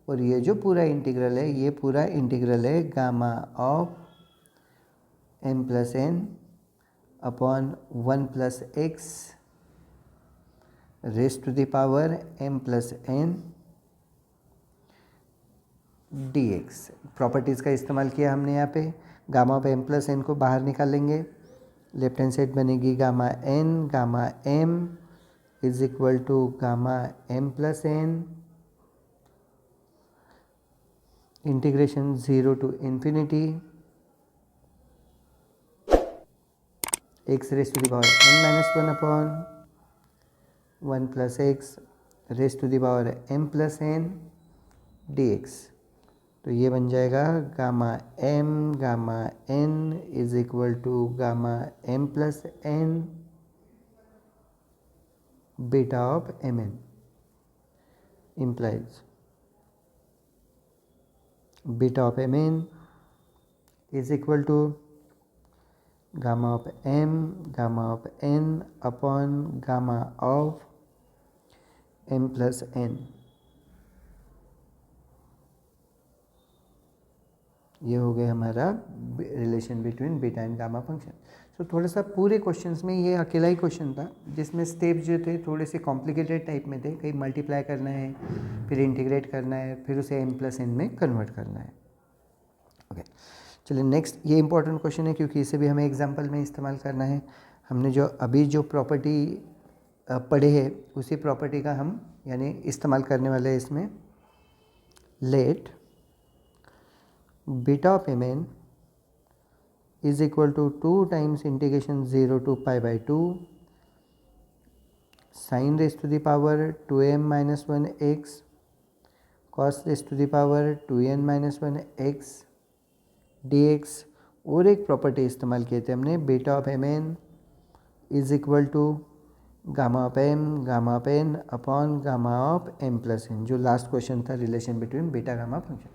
और ये जो पूरा integral है, ये पूरा integral है gamma of m plus n upon 1 plus x raise to the power m plus n d x. Properties का इस्तेमाल किया हमने यहाँ पे। Gamma of m plus n को बाहर निकालेंगे, लेफ्ट हैंड साइड बनेगी gamma m is equal to gamma m plus n integration 0 to infinity x raise to the power n minus 1 upon 1 plus x raise to the power m plus n d x. तो ये बन जाएगा gamma n is equal to gamma m plus n beta of mn implies beta of mn is equal to gamma of n upon gamma of m plus n। ये हो गया हमारा relation between beta and gamma function. So थोड़ा सा पूरे questions में ये अकेला ही क्वेश्चन था जिसमें स्टेप्स जो थे थोड़े से कॉम्प्लिकेटेड टाइप में थे। कहीं मल्टीप्लाई करना है, फिर इंटीग्रेट करना है, फिर उसे m प्लस n में कन्वर्ट करना है। ओके, चलिए नेक्स्ट। ये इंपॉर्टेंट क्वेश्चन है क्योंकि इसे भी हमें एग्जाम्पल में इस्तेमाल करना है। हमने जो अभी जो प्रॉपर्टी पढ़े है उसी प्रॉपर्टी का हम यानी इस्तेमाल करने वाले हैं इसमें। Let beta of mn is equal to 2 times integration 0 to pi by 2 sin raised to the power 2m minus 1 x cos raised to the power 2n minus 1 x dx। और एक प्रॉपर्टी इस्तेमाल किए थे हमने, beta of mn is equal to gamma of n upon gamma of m plus n, जो last question था relation between beta gamma function.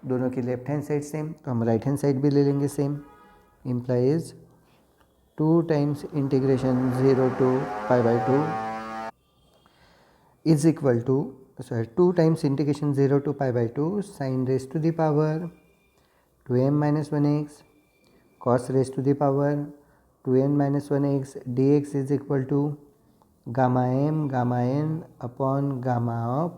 दोनों की लेफ्ट हैंड साइड सेम, तो हम राइट हैंड साइड भी ले लेंगे same. implies 2 times integration 0 to pi by 2 is equal to 2 times integration 0 to pi by 2 sin raised to the power 2m minus 1x cos raised to the power 2n minus 1x dx is equal to gamma n upon gamma of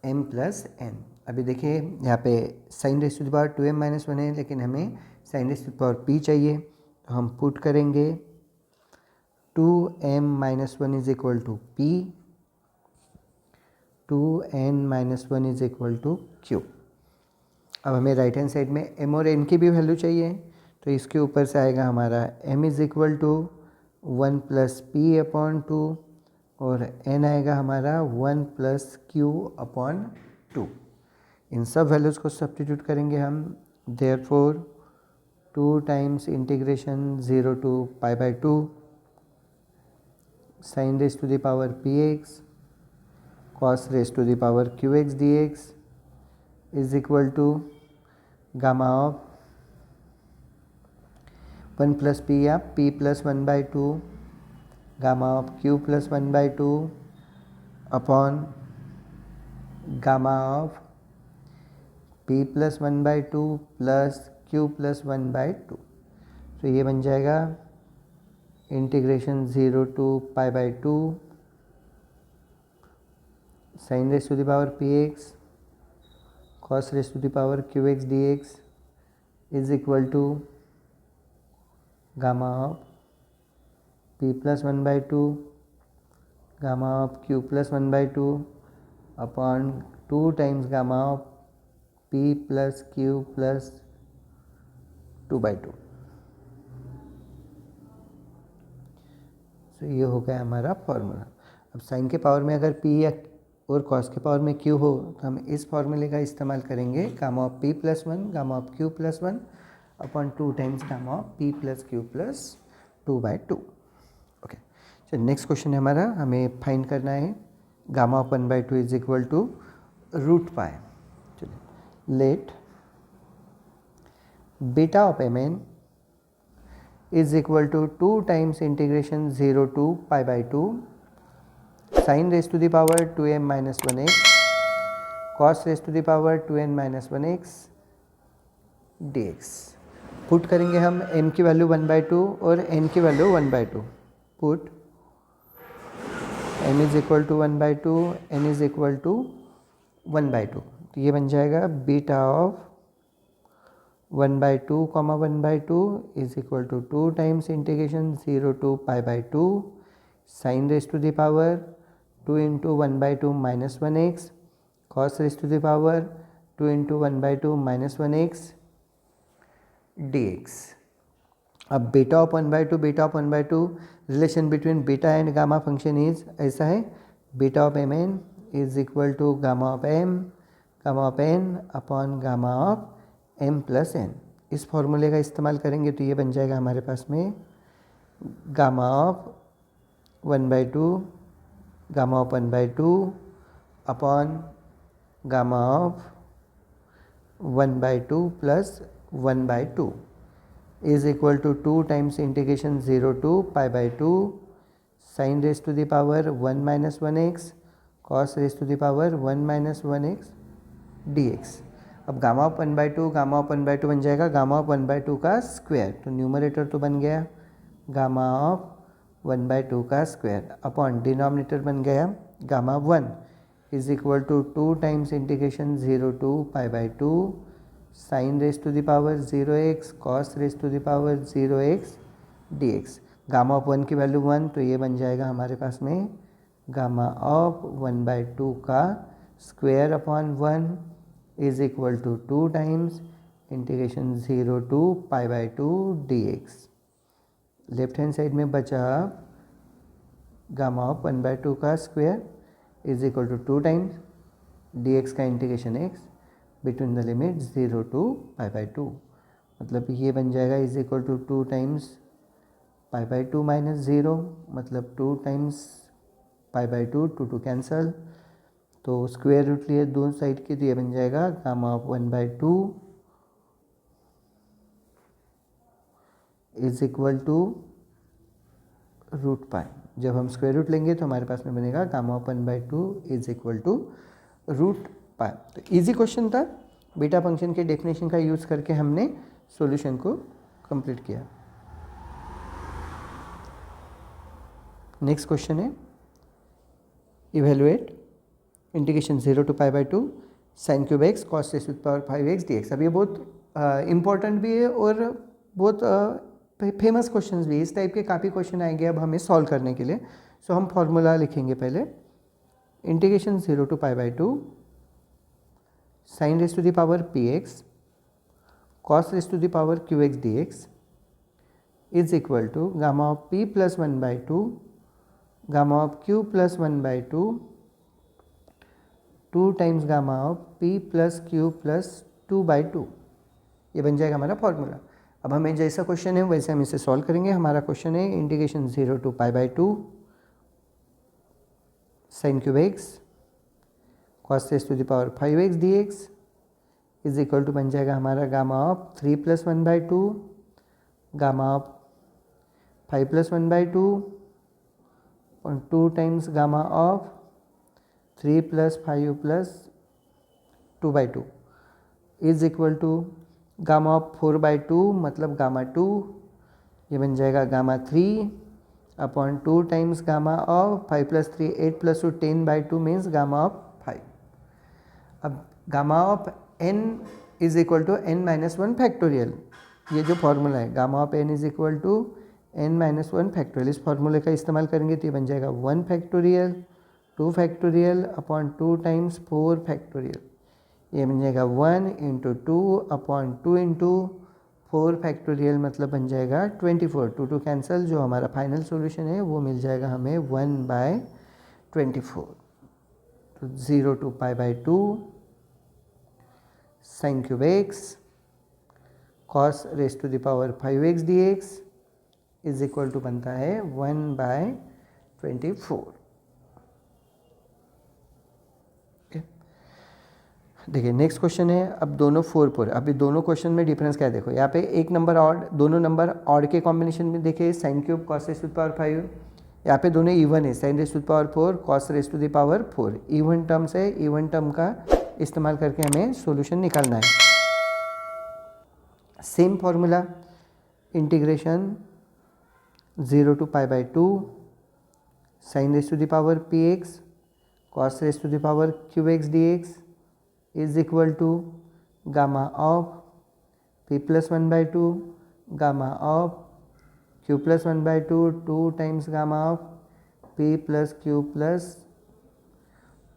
m plus n। अभी देखिए यहाँ पे sine raise to the power 2m minus 1 है, लेकिन हमें sine raise to the power p चाहिए, तो हम पुट करेंगे 2m minus 1 is equal to p, 2n minus 1 is equal to q। अब हमें राइट हैंड साइड में m और n की भी वैल्यू चाहिए, तो इसके ऊपर से आएगा हमारा m is equal to 1 plus p upon 2 और n आएगा हमारा 1 प्लस q अपॉन 2। इन सब वैल्यूज़ को सब्स्टिट्यूट करेंगे हम। Therefore 2 times integration 0 to pi by 2 sine raise to the power px cos raise to the power qx dx is equal to gamma of 1 plus p या p plus 1 by 2 gamma of q plus 1 by 2 upon gamma of p plus 1 by 2 plus q plus 1 by 2। तो ये बन जाएगा integration 0 to pi by 2 sine raise to the power px cos raise to the power qx dx is equal to gamma of p plus 1 by 2 gamma of q plus 1 by 2 upon 2 times gamma of p plus q plus 2 by 2। तो ये हो गया हमारा formula. अब sign के power में अगर p या और कॉस के पावर में q हो तो हम इस फॉर्मूले का इस्तेमाल करेंगे, gamma of p plus 1 gamma of q plus 1 upon 2 times gamma of p plus q plus 2/2। Okay, चलिए नेक्स्ट क्वेश्चन है हमारा, हमें फाइंड करना है gamma of 1/2 is equal to root pi. चलिए, let beta of mn is equal to 2 times integration 0 to π/2 sin raised to the power 2m minus 1x cos raised to the power 2n minus 1x dx। Put करेंगे हम m की value 1/2 और n की value 1/2। Put m is equal to 1/2, n is equal to 1/2, तो ये बन जाएगा beta of 1/2 comma 1/2 is equal to 2 times integration 0 to π/2 sine raise to the power 2 into 1/2 minus 1x cos raise to the power 2 into 1/2 minus 1x dx। अब beta of 1/2 relation between beta and gamma function is ऐसा है, beta of mn is equal to gamma of n upon gamma of m plus n। इस फॉर्मूले का इस्तेमाल करेंगे तो ये बन जाएगा हमारे पास में gamma of 1/2 upon gamma of 1/2 plus 1/2 is equal to 2 times integration 0 to π/2 sin raised to the power 1 minus 1x cos raised to the power 1 minus 1x dx। अब गामा ऑफ 1/2 बन जाएगा गामा ऑफ 1/2 का square, तो numerator तो बन गया gamma of 1/2 का square upon denominator बन गया gamma 1 is equal to 2 times integration 0 to π/2 sine raise to the power 0x cos raise to the power 0x dx। Gamma of 1 की value 1, तो ये बन जाएगा हमारे पास में गामा ऑफ 1/2 का square upon 1 is equal to 2 times integration 0 to π/2 dx। Left hand side में बचा गामा ऑफ 1/2 का square is equal to 2 times dx का integration x between the limit 0 to π/2, मतलब ये बन जाएगा is equal to 2 times π/2 minus 0, मतलब 2 times π/2, 2 cancel, तो स्क्वायर रूट लिए दोनों साइड की, तो ये बन जाएगा gamma of 1/2 is equal to root pi. जब हम स्क्वायर रूट लेंगे तो हमारे पास में बनेगा gamma of 1/2 is equal to root pi. तो इजी क्वेश्चन था, बीटा फंक्शन के डेफिनेशन का यूज़ करके हमने सॉल्यूशन को कंप्लीट किया। नेक्स्ट क्वेश्चन है evaluate integration 0 to π/2 sine cube x cos raise to the power 5x dx। अब ये बहुत इम्पोर्टेंट भी है और बहुत फेमस क्वेश्चन भी, इस टाइप के काफ़ी क्वेश्चन आएंगे अब हमें सॉल्व करने के लिए। सो हम फॉर्मूला लिखेंगे पहले, integration 0 to π/2 sin raised to the power px cos raised to the power qx dx is equal to gamma of p plus 1/2 gamma of q plus 1/2 2 times gamma of p plus q plus 2/2। ये बन जाएगा हमारा formula. अब हमें जैसा question है वैसे हम इसे सॉल्व करेंगे। हमारा क्वेश्चन है integration 0 to π/2 sin cube x cos raised to the power 5x dx is equal to बन जाएगा हमारा gamma of 3 plus 1/2 gamma of 5 plus 1/2 और 2 times gamma of 3 plus 5 plus 2/2 is equal to gamma of 4/2 मतलब gamma 2, ये बन जाएगा gamma 3 upon 2 times gamma of 5 plus 3 8 plus 2 10/2 means gamma of 5। अब gamma of n is equal to n minus 1 factorial, ये जो formula है gamma of n is equal to n minus 1 factorial, इस फॉर्मूले का इस्तेमाल करेंगे तो ये बन जाएगा 1 factorial 2 factorial upon 2 times 4 factorial, ये बन जाएगा 1 इंटू 2 अपॉन 2 इंटू 4 फैक्टोरियल, मतलब बन जाएगा 24। 2 कैंसल, जो हमारा फाइनल सॉल्यूशन है वो मिल जाएगा हमें 1/24। तो 0 to π/2 sin cube x cos raised to the power 5x dx is equal to बनता है 1/24। देखिए नेक्स्ट क्वेश्चन है, अब दोनों 4 अभी दोनों क्वेश्चन में डिफरेंस क्या है देखो, यहाँ पे एक नंबर ऑड, दोनों नंबर ऑड के कॉम्बिनेशन में देखिए sine cube cos raise to the power 5, यहाँ पे दोनों इवन है, sine raise to the power 4 cos raise to the power 4, even terms है, इवन टर्म का इस्तेमाल करके हमें सॉल्यूशन निकालना है। Same formula, integration 0 to π/2 sin raise to the power px cos raise to the power qx dx is equal to gamma of p plus 1/2 gamma of q plus 1/2 2 times gamma of p plus q plus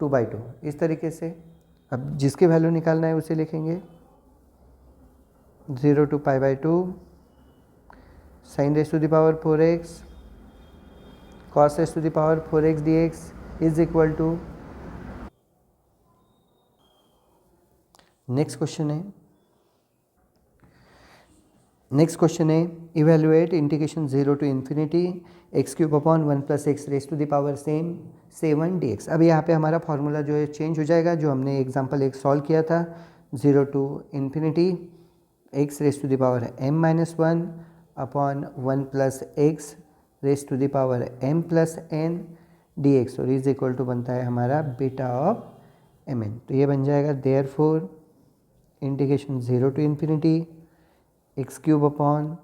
2/2। इस तरीके से अब जिसके value निकालना है उसे लिखेंगे 0 to π/2 sin raise to the power 4x cos raise to the power 4x dx is equal to, next question है evaluate integration 0 to infinity x cube upon 1 plus x raise to the power same 7 dx। अब यहाँ पे हमारा formula जो है change हो जाएगा, जो हमने एग्जांपल एक सॉल्व किया था 0 to infinity x raise to the power m-1 upon 1 plus x raise to the power m plus n dx और इज इक्वल टू बनता है हमारा बीटा ऑफ mn। तो ये बन जाएगा therefore integration 0 to infinity x cube upon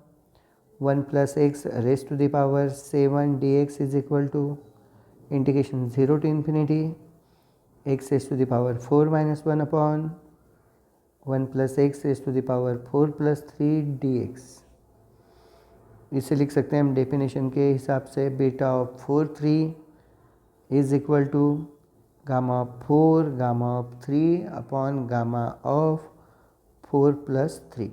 1 plus x raise to the power 7 dx is equal to integration 0 to infinity x raise to the power 4 - 1 upon 1 plus x raise to the power 4 plus 3 dx। इसे लिख सकते हैं हम definition के हिसाब से beta of 4/3 is equal to gamma of 4 gamma of 3 upon gamma of 4 plus 3।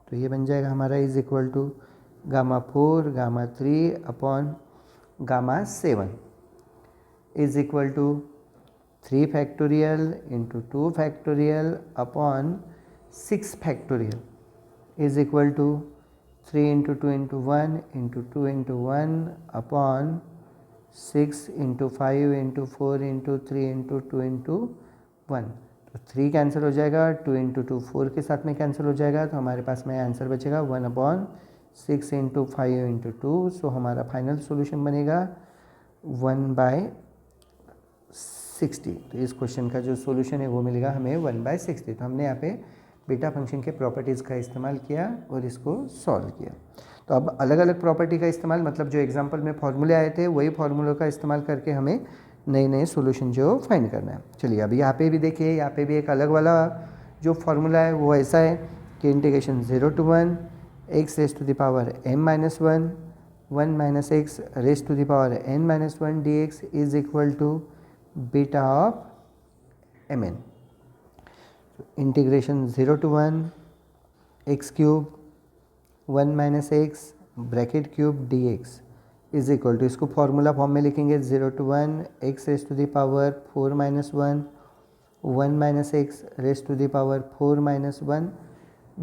तो ये बन जाएगा हमारा is equal to gamma 4 gamma 3 upon gamma 7 is equal to 3 factorial into 2 factorial upon 6 factorial is equal to 3 into 2 into 1 into 2 into 1 upon 6 into 5 into 4 into 3 into 2 into 1। तो 3 cancel हो जाएगा, 2 into 2 4 के साथ में कैंसिल हो जाएगा, तो हमारे पास में आंसर बचेगा 1/6 इंटू 5 इंटू 2। सो हमारा फाइनल सॉल्यूशन बनेगा 1/60। तो इस क्वेश्चन का जो सॉल्यूशन है वो मिलेगा हमें 1/60। तो हमने यहाँ पे बीटा फंक्शन के प्रॉपर्टीज़ का इस्तेमाल किया और इसको सॉल्व किया। तो अब अलग अलग प्रॉपर्टी का इस्तेमाल, मतलब जो एग्जांपल में फॉर्मूले आए थे वही फार्मूलों का इस्तेमाल करके हमें नए नए सॉल्यूशन जो फाइंड करना है। चलिए अभी यहाँ पे भी देखिए, यहाँ पे भी एक अलग वाला जो फार्मूला है वो ऐसा है कि integration 0 to 1 x raise to the power m-1 1 minus x raise to the power n-1 dx is equal to beta of mn। Integration 0 to 1 x cube 1 minus x bracket cube dx is equal to, इसको formula form में लिखेंगे 0 to 1 x raise to the power 4 - 1 1 minus x raise to the power 4 - 1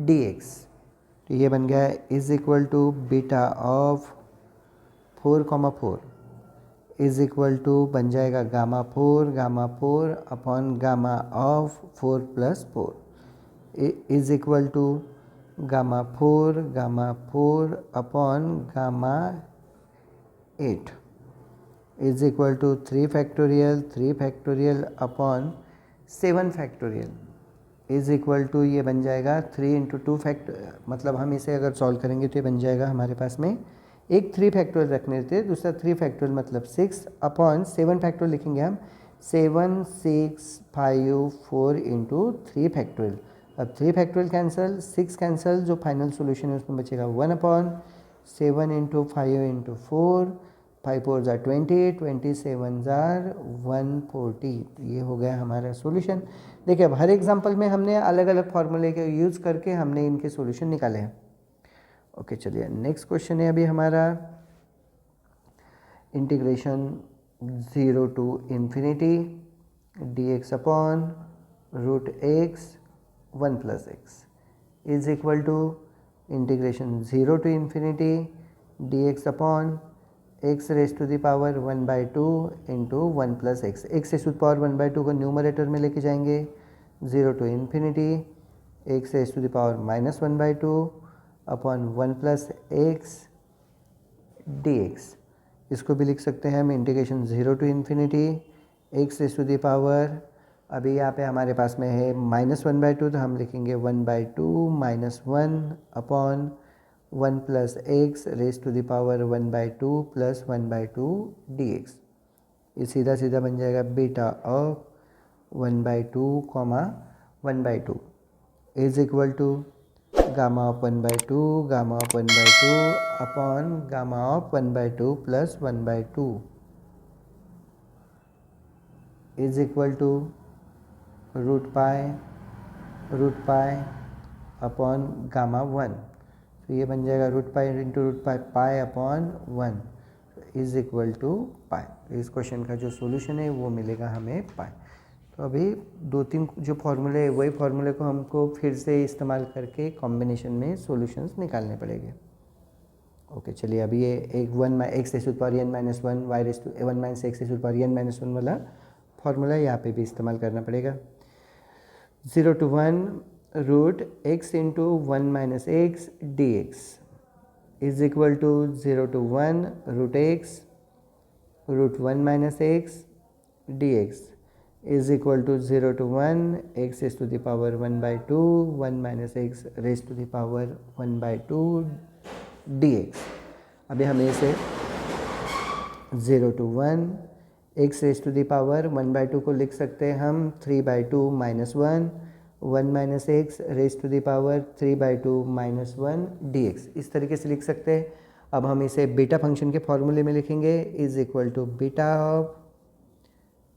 dx। तो ये बन गया is equal to beta of 4, 4 is equal to बन जाएगा gamma 4 upon gamma of 4 plus 4 is equal to gamma 4 upon gamma 8 is equal to 3 factorial upon 7 factorial is equal to, ये बन जाएगा 3 into 2 मतलब हम इसे अगर सॉल्व करेंगे तो ये बन जाएगा हमारे पास में एक 3 फैक्टोरियल रखने थे, दूसरा 3 फैक्टोरियल मतलब 6 अपॉन 7 फैक्टोरियल लिखेंगे हम 7 6 5 4 इंटू 3 फैक्टोरियल। अब 3 फैक्टोरियल कैंसिल, 6 कैंसिल, जो फाइनल सॉल्यूशन है उसमें बचेगा 1/7 इंटू 5 इंटू 4 5 4 जार 20 27 जार 140। तो ये हो गया हमारा सॉल्यूशन। देखिए अब हर एग्जांपल में हमने अलग अलग फार्मूले के यूज़ करके हमने इनके सॉल्यूशन निकाले हैं। ओके चलिए नेक्स्ट क्वेश्चन है अभी हमारा integration 0 to infinity dx upon √x 1 + x is equal to integration 0 to infinity dx upon x raise to the power 1/2 into 1 plus x. X raise to the power 1/2 को numerator में लेके जाएंगे, 0 to infinity x raise to the power -1/2 upon 1 plus x dx। इसको भी लिख सकते हैं हम integration 0 to infinity x raise to the power, अभी यहाँ पे हमारे पास में है -1/2 तो हम लिखेंगे 1/2 minus 1 upon 1 plus x raise to the power 1/2 plus 1/2 dx। ये सीधा सीधा बन जाएगा beta of 1/2 comma 1/2 is equal to gamma of 1/2 gamma of 1/2 upon gamma of 1/2 plus 1/2 is equal to root pi upon gamma 1। तो ये बन जाएगा root pi into root pi upon 1 is equal to pi. इस question का जो solution है वो मिलेगा हमें पाई। तो अभी दो तीन जो फॉर्मूले है वही फॉर्मूले को हमको फिर से इस्तेमाल करके कॉम्बिनेशन में सॉल्यूशंस निकालने पड़ेंगे। ओके चलिए, अभी ये एक 1 x raise to the power n minus 1 y raise to 1 minus x raise to the power n minus 1 वाला फॉर्मूला यहाँ पे भी इस्तेमाल करना पड़ेगा। 0 to 1 root x into 1 minus x d x is equal to 0 to 1 root x root 1 minus x d x is equal to 0 to 1 x raise to the power 1/2 1 minus x raise to the power 1/2 d x. अभी हमें इसे 0 to 1 x raise to the power 1/2 को लिख सकते हैं हम 3/2 minus 1 1 minus x raise to the power 3/2 minus 1 dx। इस तरीके से लिख सकते हैं। अब हम इसे बीटा फंक्शन के फॉर्मूले में लिखेंगे, is equal to beta of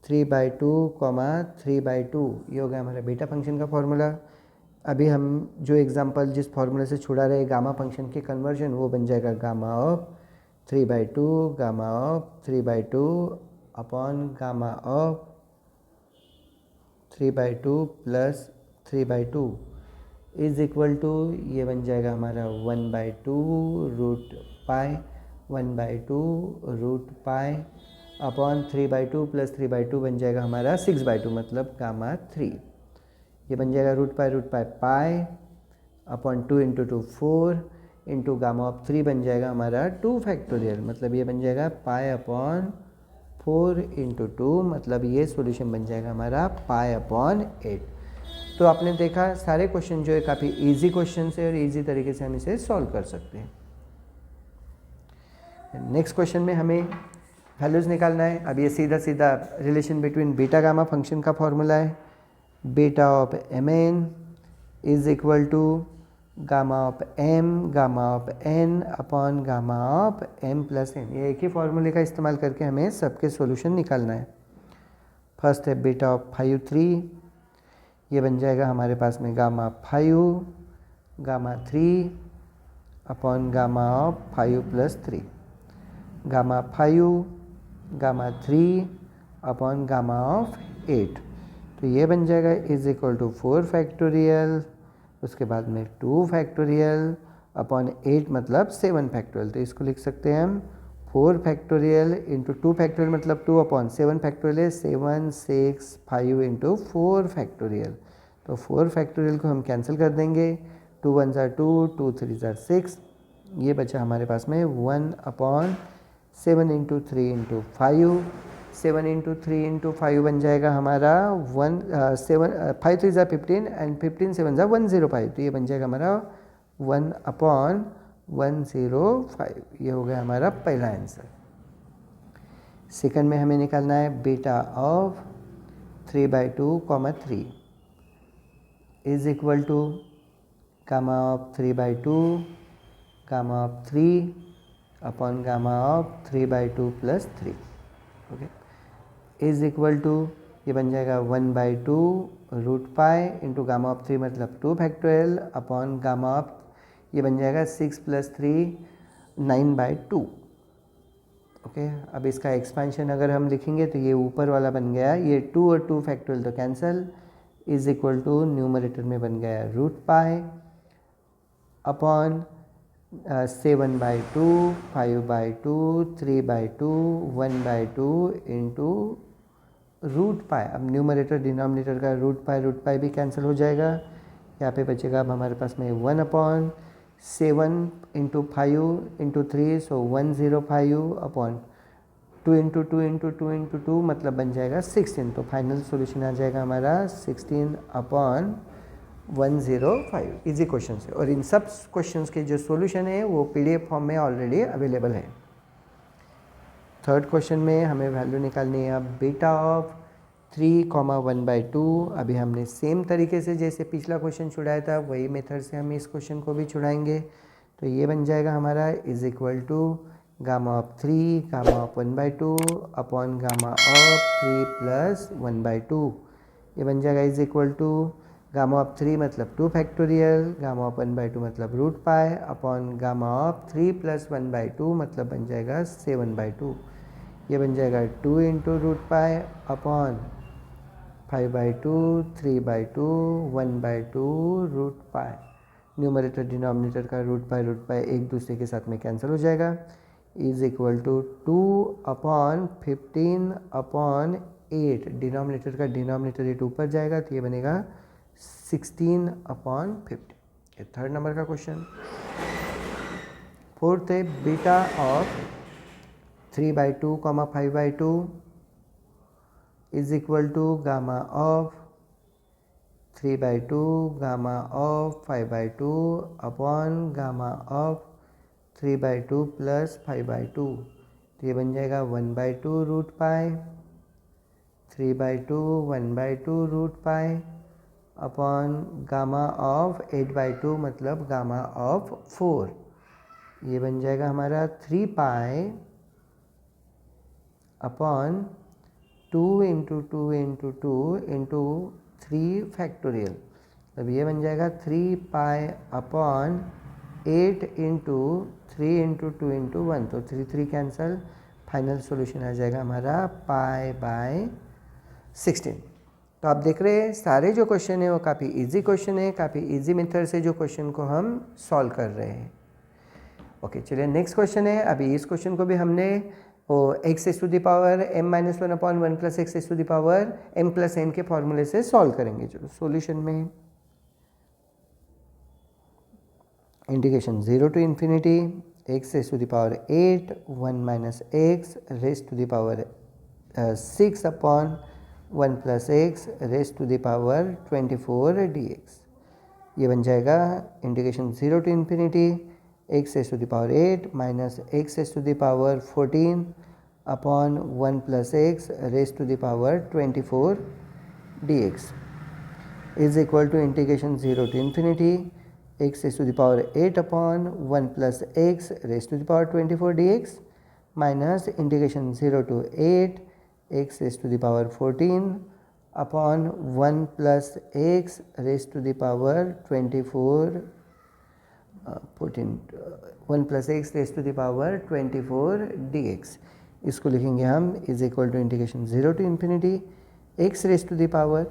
3/2 comma 3/2। ये हो गया हमारा बीटा फंक्शन का फॉर्मूला। अभी हम जो एग्जांपल जिस फॉर्मूले से छुड़ा रहे गामा फंक्शन के कन्वर्जन, वो बन जाएगा gamma of 3/2 gamma of 3/2 upon gamma of 3/2 plus 3/2 is equal to, ये बन जाएगा हमारा 1/2 root pi 1/2 root pi upon 3/2 plus 3/2 बन जाएगा हमारा 6/2 मतलब गामा 3। ये बन जाएगा root pi pi upon 2 into 2 4 into gamma of 3 बन जाएगा हमारा 2 फैक्टोरियल, मतलब ये बन जाएगा पाई अपॉन 4 इंटू 2, मतलब ये सॉल्यूशन बन जाएगा हमारा पाई अपॉन 8। तो आपने देखा सारे क्वेश्चन जो है काफ़ी इजी क्वेश्चन है और इजी तरीके से हम इसे सॉल्व कर सकते हैं। नेक्स्ट क्वेश्चन में हमें वैल्यूज़ निकालना है। अब ये सीधा सीधा relation between beta gamma function का फॉर्मूला है, beta of m n is equal to gamma of m gamma of n upon gamma of m plus n. ये एक ही फॉर्मूले का इस्तेमाल करके हमें सबके सॉल्यूशन निकालना है। फर्स्ट है बीटा ऑफ 5 ये बन जाएगा हमारे पास में gamma 5 gamma 3 upon gamma of 5 plus 3 gamma 5 gamma 3 upon gamma of 8। तो ये बन जाएगा इज इक्वल टू 4 फैक्टोरियल, उसके बाद में 2 फैक्टोरियल अपॉन 8 मतलब 7 फैक्टोरियल। तो इसको लिख सकते हैं हम 4 फैक्टोरियल इंटू 2 फैक्टोरियल मतलब 2 अपॉन 7 फैक्टोरियल 7 6 5 इंटू 4 फैक्टोरियल। तो 4 फैक्टोरियल को हम कैंसिल कर देंगे, 2 1 ज़ार 2 2 3 ज़ार 6, ये बचा हमारे पास में 1 upon 7 into 3 into 5, 7 into 3 into 5 बन जाएगा हमारा 5 3 ज़ार 15 एंड 15 7 ज़ार 105। तो ये बन जाएगा हमारा 1 अपॉन 105। ये हो गया हमारा पहला आंसर। सेकंड में हमें निकालना है beta of 3/2 comma 3 is equal to gamma of 3/2 gamma of 3 upon gamma of 3/2 plus 3। Okay, is equal to, ये बन जाएगा 1/2 root pi into gamma of 3 मतलब 2 फैक्टोरियल अपॉन गामा ऑफ, ये बन जाएगा 6 प्लस 3 9/2। ओके, अब इसका एक्सपेंशन अगर हम लिखेंगे तो ये ऊपर वाला बन गया, ये 2 और 2 फैक्टोरियल तो cancel, is equal to numerator में बन गया root pi upon 7/2, 5/2, 3/2, 1/2 into root pi. अब न्यूमरेटर डिनोमिनेटर का रूट पाई भी कैंसिल हो जाएगा। यहाँ पे बचेगा अब हमारे पास में 1/7 इंटू 5 इंटू 3, सो 105 अपॉन 2 इंटू 2 इंटू 2 इंटू 2 मतलब बन जाएगा 16। तो फाइनल सॉल्यूशन आ जाएगा हमारा 16/105। इजी क्वेश्चन है और इन सब क्वेश्चंस के जो सॉल्यूशन है वो पीडीएफ फॉर्म में ऑलरेडी अवेलेबल है। थर्ड क्वेश्चन में हमें वैल्यू निकालनी है अब बीटा ऑफ 3,1/2। अभी हमने सेम तरीके से जैसे पिछला क्वेश्चन छुड़ाया था वही मेथड से हम इस क्वेश्चन को भी छुड़ाएंगे। तो ये बन जाएगा हमारा is equal to gamma of 3 gamma of 1/2 upon gamma of 3 plus 1/2। ये बन जाएगा is equal to gamma of 3 मतलब 2 फैक्टोरियल, गामा ऑफ 1/2 मतलब root pi upon gamma of 3 plus 1/2 मतलब बन जाएगा 7/2। ये बन जाएगा 2 into root pi upon 5/2, 3/2, 1/2 root pi. Numerator denominator का रूट पाई एक दूसरे के साथ में कैंसिल हो जाएगा। Is equal to 2 upon 15/8। Denominator का डिनोमिनेटर रेट ऊपर जाएगा तो ये बनेगा 16/50। ये थर्ड नंबर का क्वेश्चन। फोर्थ है beta of 3/2, 5/2 is equal to gamma of 3/2 gamma of 5/2 upon gamma of 3/2 plus 5/2। तो ये बन जाएगा 1/2 root pi 3/2 1/2 root pi upon gamma of 8/2 मतलब गामा ऑफ 4। ये बन जाएगा हमारा 3 पाई upon 2 into 2 into 2 into 3 factorial. तब ये बन जाएगा 3 pi upon 8 into 3 into 2 into 1। तो 3 कैंसल, फाइनल सॉल्यूशन आ जाएगा हमारा π/16। तो आप देख रहे हैं सारे जो क्वेश्चन है वो काफ़ी इजी क्वेश्चन है, काफ़ी इजी मेथड से जो क्वेश्चन को हम सॉल्व कर रहे हैं। ओके चलिए नेक्स्ट क्वेश्चन है। अभी इस क्वेश्चन को भी हमने वो x⁻m-1/1 प्लस x⁻m+n के फॉर्मूले से सॉल्व करेंगे। चलो सॉल्यूशन में integration 0 to infinity x⁸ 1 minus x raised to the power 6 upon 1 plus x raised to the power 24 dx। ये बन जाएगा integration 0 to infinity x⁸ minus x⁻14 upon 1 plus x raised to the power 24 dx is equal to integration 0 to infinity x⁸ upon 1 plus x raised to the power 24 dx minus integration 0 to 8 x⁻14 upon 1 plus x raised to the power 24 1 plus x raised to the power 24 dx। इसको लिखेंगे हम is equal to integration 0 to infinity x raised to the power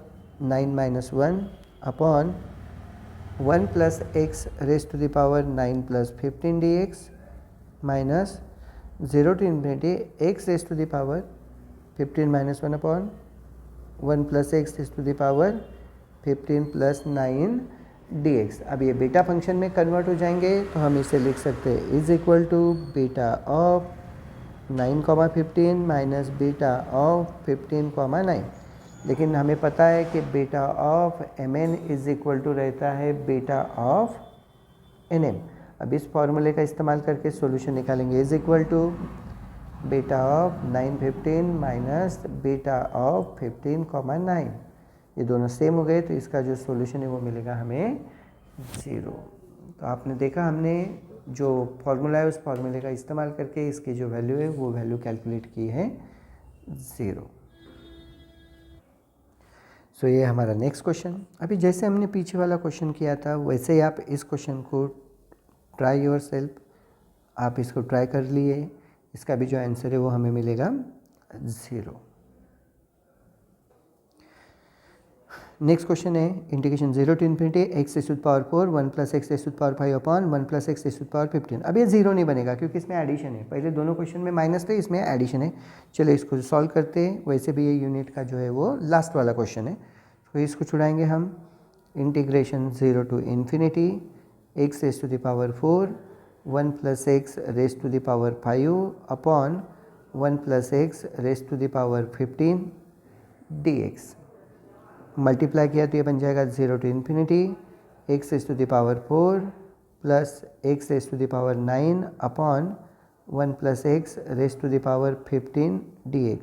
9 minus 1 upon 1 plus x raised to the power 9 plus 15 dx minus 0 to infinity x raised to the power 15 minus 1 upon 1 plus x raised to the power 15 plus 9 dx। अब ये beta function में convert हो जाएंगे तो हम इसे लिख सकते हैं is equal to beta of 9,15 minus beta of 15,9। लेकिन हमें पता है कि beta of mn is equal to रहता है बीटा ऑफ nm। अब इस फॉर्मूले का इस्तेमाल करके सॉल्यूशन निकालेंगे is equal to beta of 915 minus beta of 15,9। ये दोनों सेम हो गए तो इसका जो सॉल्यूशन है वो मिलेगा हमें 0। तो आपने देखा हमने जो फॉर्मूला है उस फॉर्मूले का इस्तेमाल करके इसकी जो वैल्यू है वो वैल्यू कैलकुलेट की है 0। सो ये हमारा नेक्स्ट क्वेश्चन। अभी जैसे हमने पीछे वाला क्वेश्चन किया था वैसे ही आप इस क्वेश्चन को ट्राई योर सेल्फ, आप इसको ट्राई कर लिए, इसका भी जो आंसर है वो हमें मिलेगा 0। नेक्स्ट क्वेश्चन है integration 0 to infinity x raise to the power 4 1 plus x raise to the power 5 upon 1 plus x raise to the power 15। अब ये जीरो नहीं बनेगा क्योंकि इसमें एडिशन है, पहले दोनों क्वेश्चन में माइनस थे, इसमें एडिशन है। चलो इसको सॉल्व करते हैं। वैसे भी ये यूनिट का जो है वो लास्ट वाला क्वेश्चन है, तो इसको छुड़ाएंगे हम। Integration 0 to infinity x raise to the power 4 1 plus x raise to the power 5 upon 1 plus x raise to the power 15 dx। Multiply किया तो ये बन जाएगा 0 to infinity x raise to the power 4 plus x raise to the power 9 upon 1 plus x raise to the power 15 dx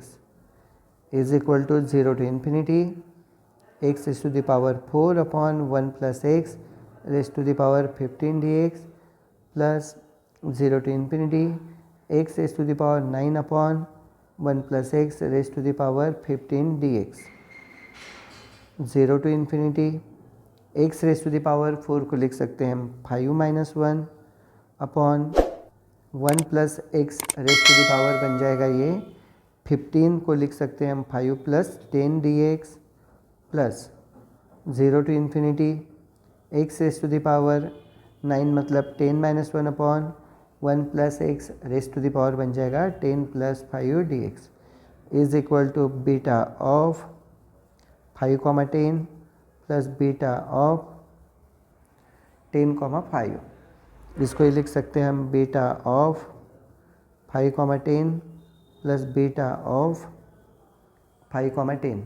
is equal to 0 to infinity x raise to the power 4 upon 1 plus x raise to the power 15 dx plus 0 to infinity x raise to the power 9 upon 1 plus x raise to the power 15 dx। 0 to infinity x raise to the power 4 को लिख सकते हैं हम 5 minus 1 upon 1 plus x raise to the power बन जाएगा ये 15 को लिख सकते हैं हम 5 plus 10 dx plus 0 to infinity x raise to the power 9 मतलब 10 minus 1 upon 1 plus x raise to the power बन जाएगा 10 plus 5 dx is equal to beta of 5 comma 10 plus beta of 10 comma 5। इसको ही लिख सकते हैं हम beta of 5 comma 10 plus beta of 5 comma 10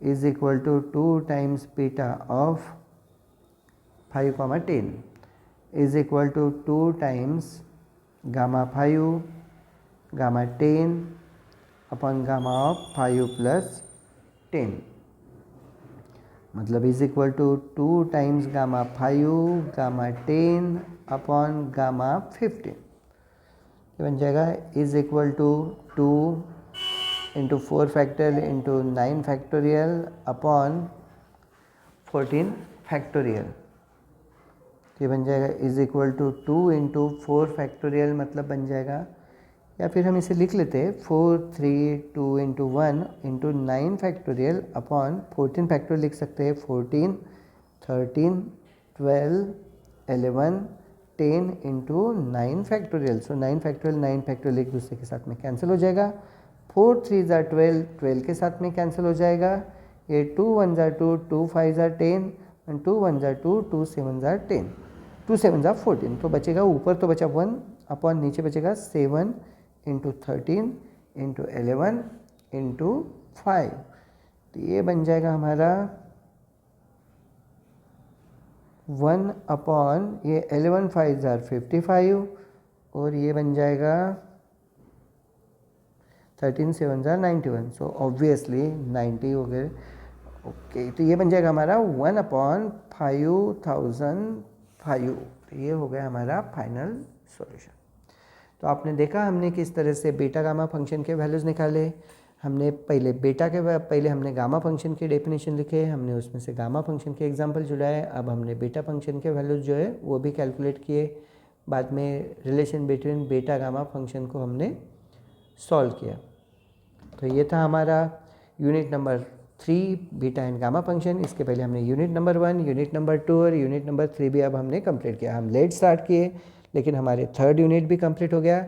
is equal to 2 times beta of 5 comma 10 is equal to 2 times gamma 5 gamma 10 upon gamma of 5 plus 10 मतलब is equal to 2 times gamma 5 gamma 10 upon gamma 15। ये बन जाएगा is equal to 2 into 4 factorial into 9 factorial upon 14 factorial. ये बन जाएगा is equal to 2 into 4 factorial मतलब बन जाएगा, या फिर हम इसे लिख लेते हैं 4 3 2 into 1 into 9 factorial upon 14 factorial लिख सकते हैं 14 13 12 11 10 इंटू 9 फैक्टोरियल। सो 9 फैक्टोरियल 9 फैक्टोरियल एक दूसरे के साथ में कैंसिल हो जाएगा। 4 3 ज़ा 12 12 के साथ में कैंसिल हो जाएगा। ये 2 1 ज़ा 2 2 5 ज़ा 10 एंड 2 1 ज़ा 2 2 7 ज़ा 10 2 7 ज़ा 14। तो बचेगा ऊपर तो बचा 1 अपॉन नीचे बचेगा 7 इंटू 13 इंटू 11 इंटू 5। तो ये बन जाएगा हमारा 1 अपॉन ये 11 5 ज़ार 55 और ये बन जाएगा 13 7 ज़ार 91। सो ऑब्वियसली 90 हो गए। ओके, तो ये बन जाएगा हमारा 1 अपॉन 5005। तो ये हो गया हमारा फाइनल सॉल्यूशन। तो आपने देखा हमने किस तरह से बीटा गामा फंक्शन के वैल्यूज़ निकाले। हमने पहले हमने गामा फंक्शन की डेफिनेशन लिखे, हमने उसमें से गामा फंक्शन के एग्जांपल जुड़ाए। अब हमने बीटा फंक्शन के वैल्यूज़ जो है वो भी कैलकुलेट किए। बाद में relation between beta gamma function को हमने सॉल्व किया। तो ये था हमारा unit number 3 beta and gamma function. इसके पहले हमने यूनिट नंबर 1 यूनिट नंबर 2 और यूनिट नंबर 3 भी अब हमने कंप्लीट किया। हम लेट स्टार्ट किए लेकिन हमारे 3rd यूनिट भी कंप्लीट हो गया।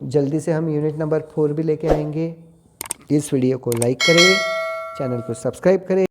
जल्दी से हम यूनिट नंबर 4 भी लेके आएंगे। इस वीडियो को लाइक करें, चैनल को सब्सक्राइब करें।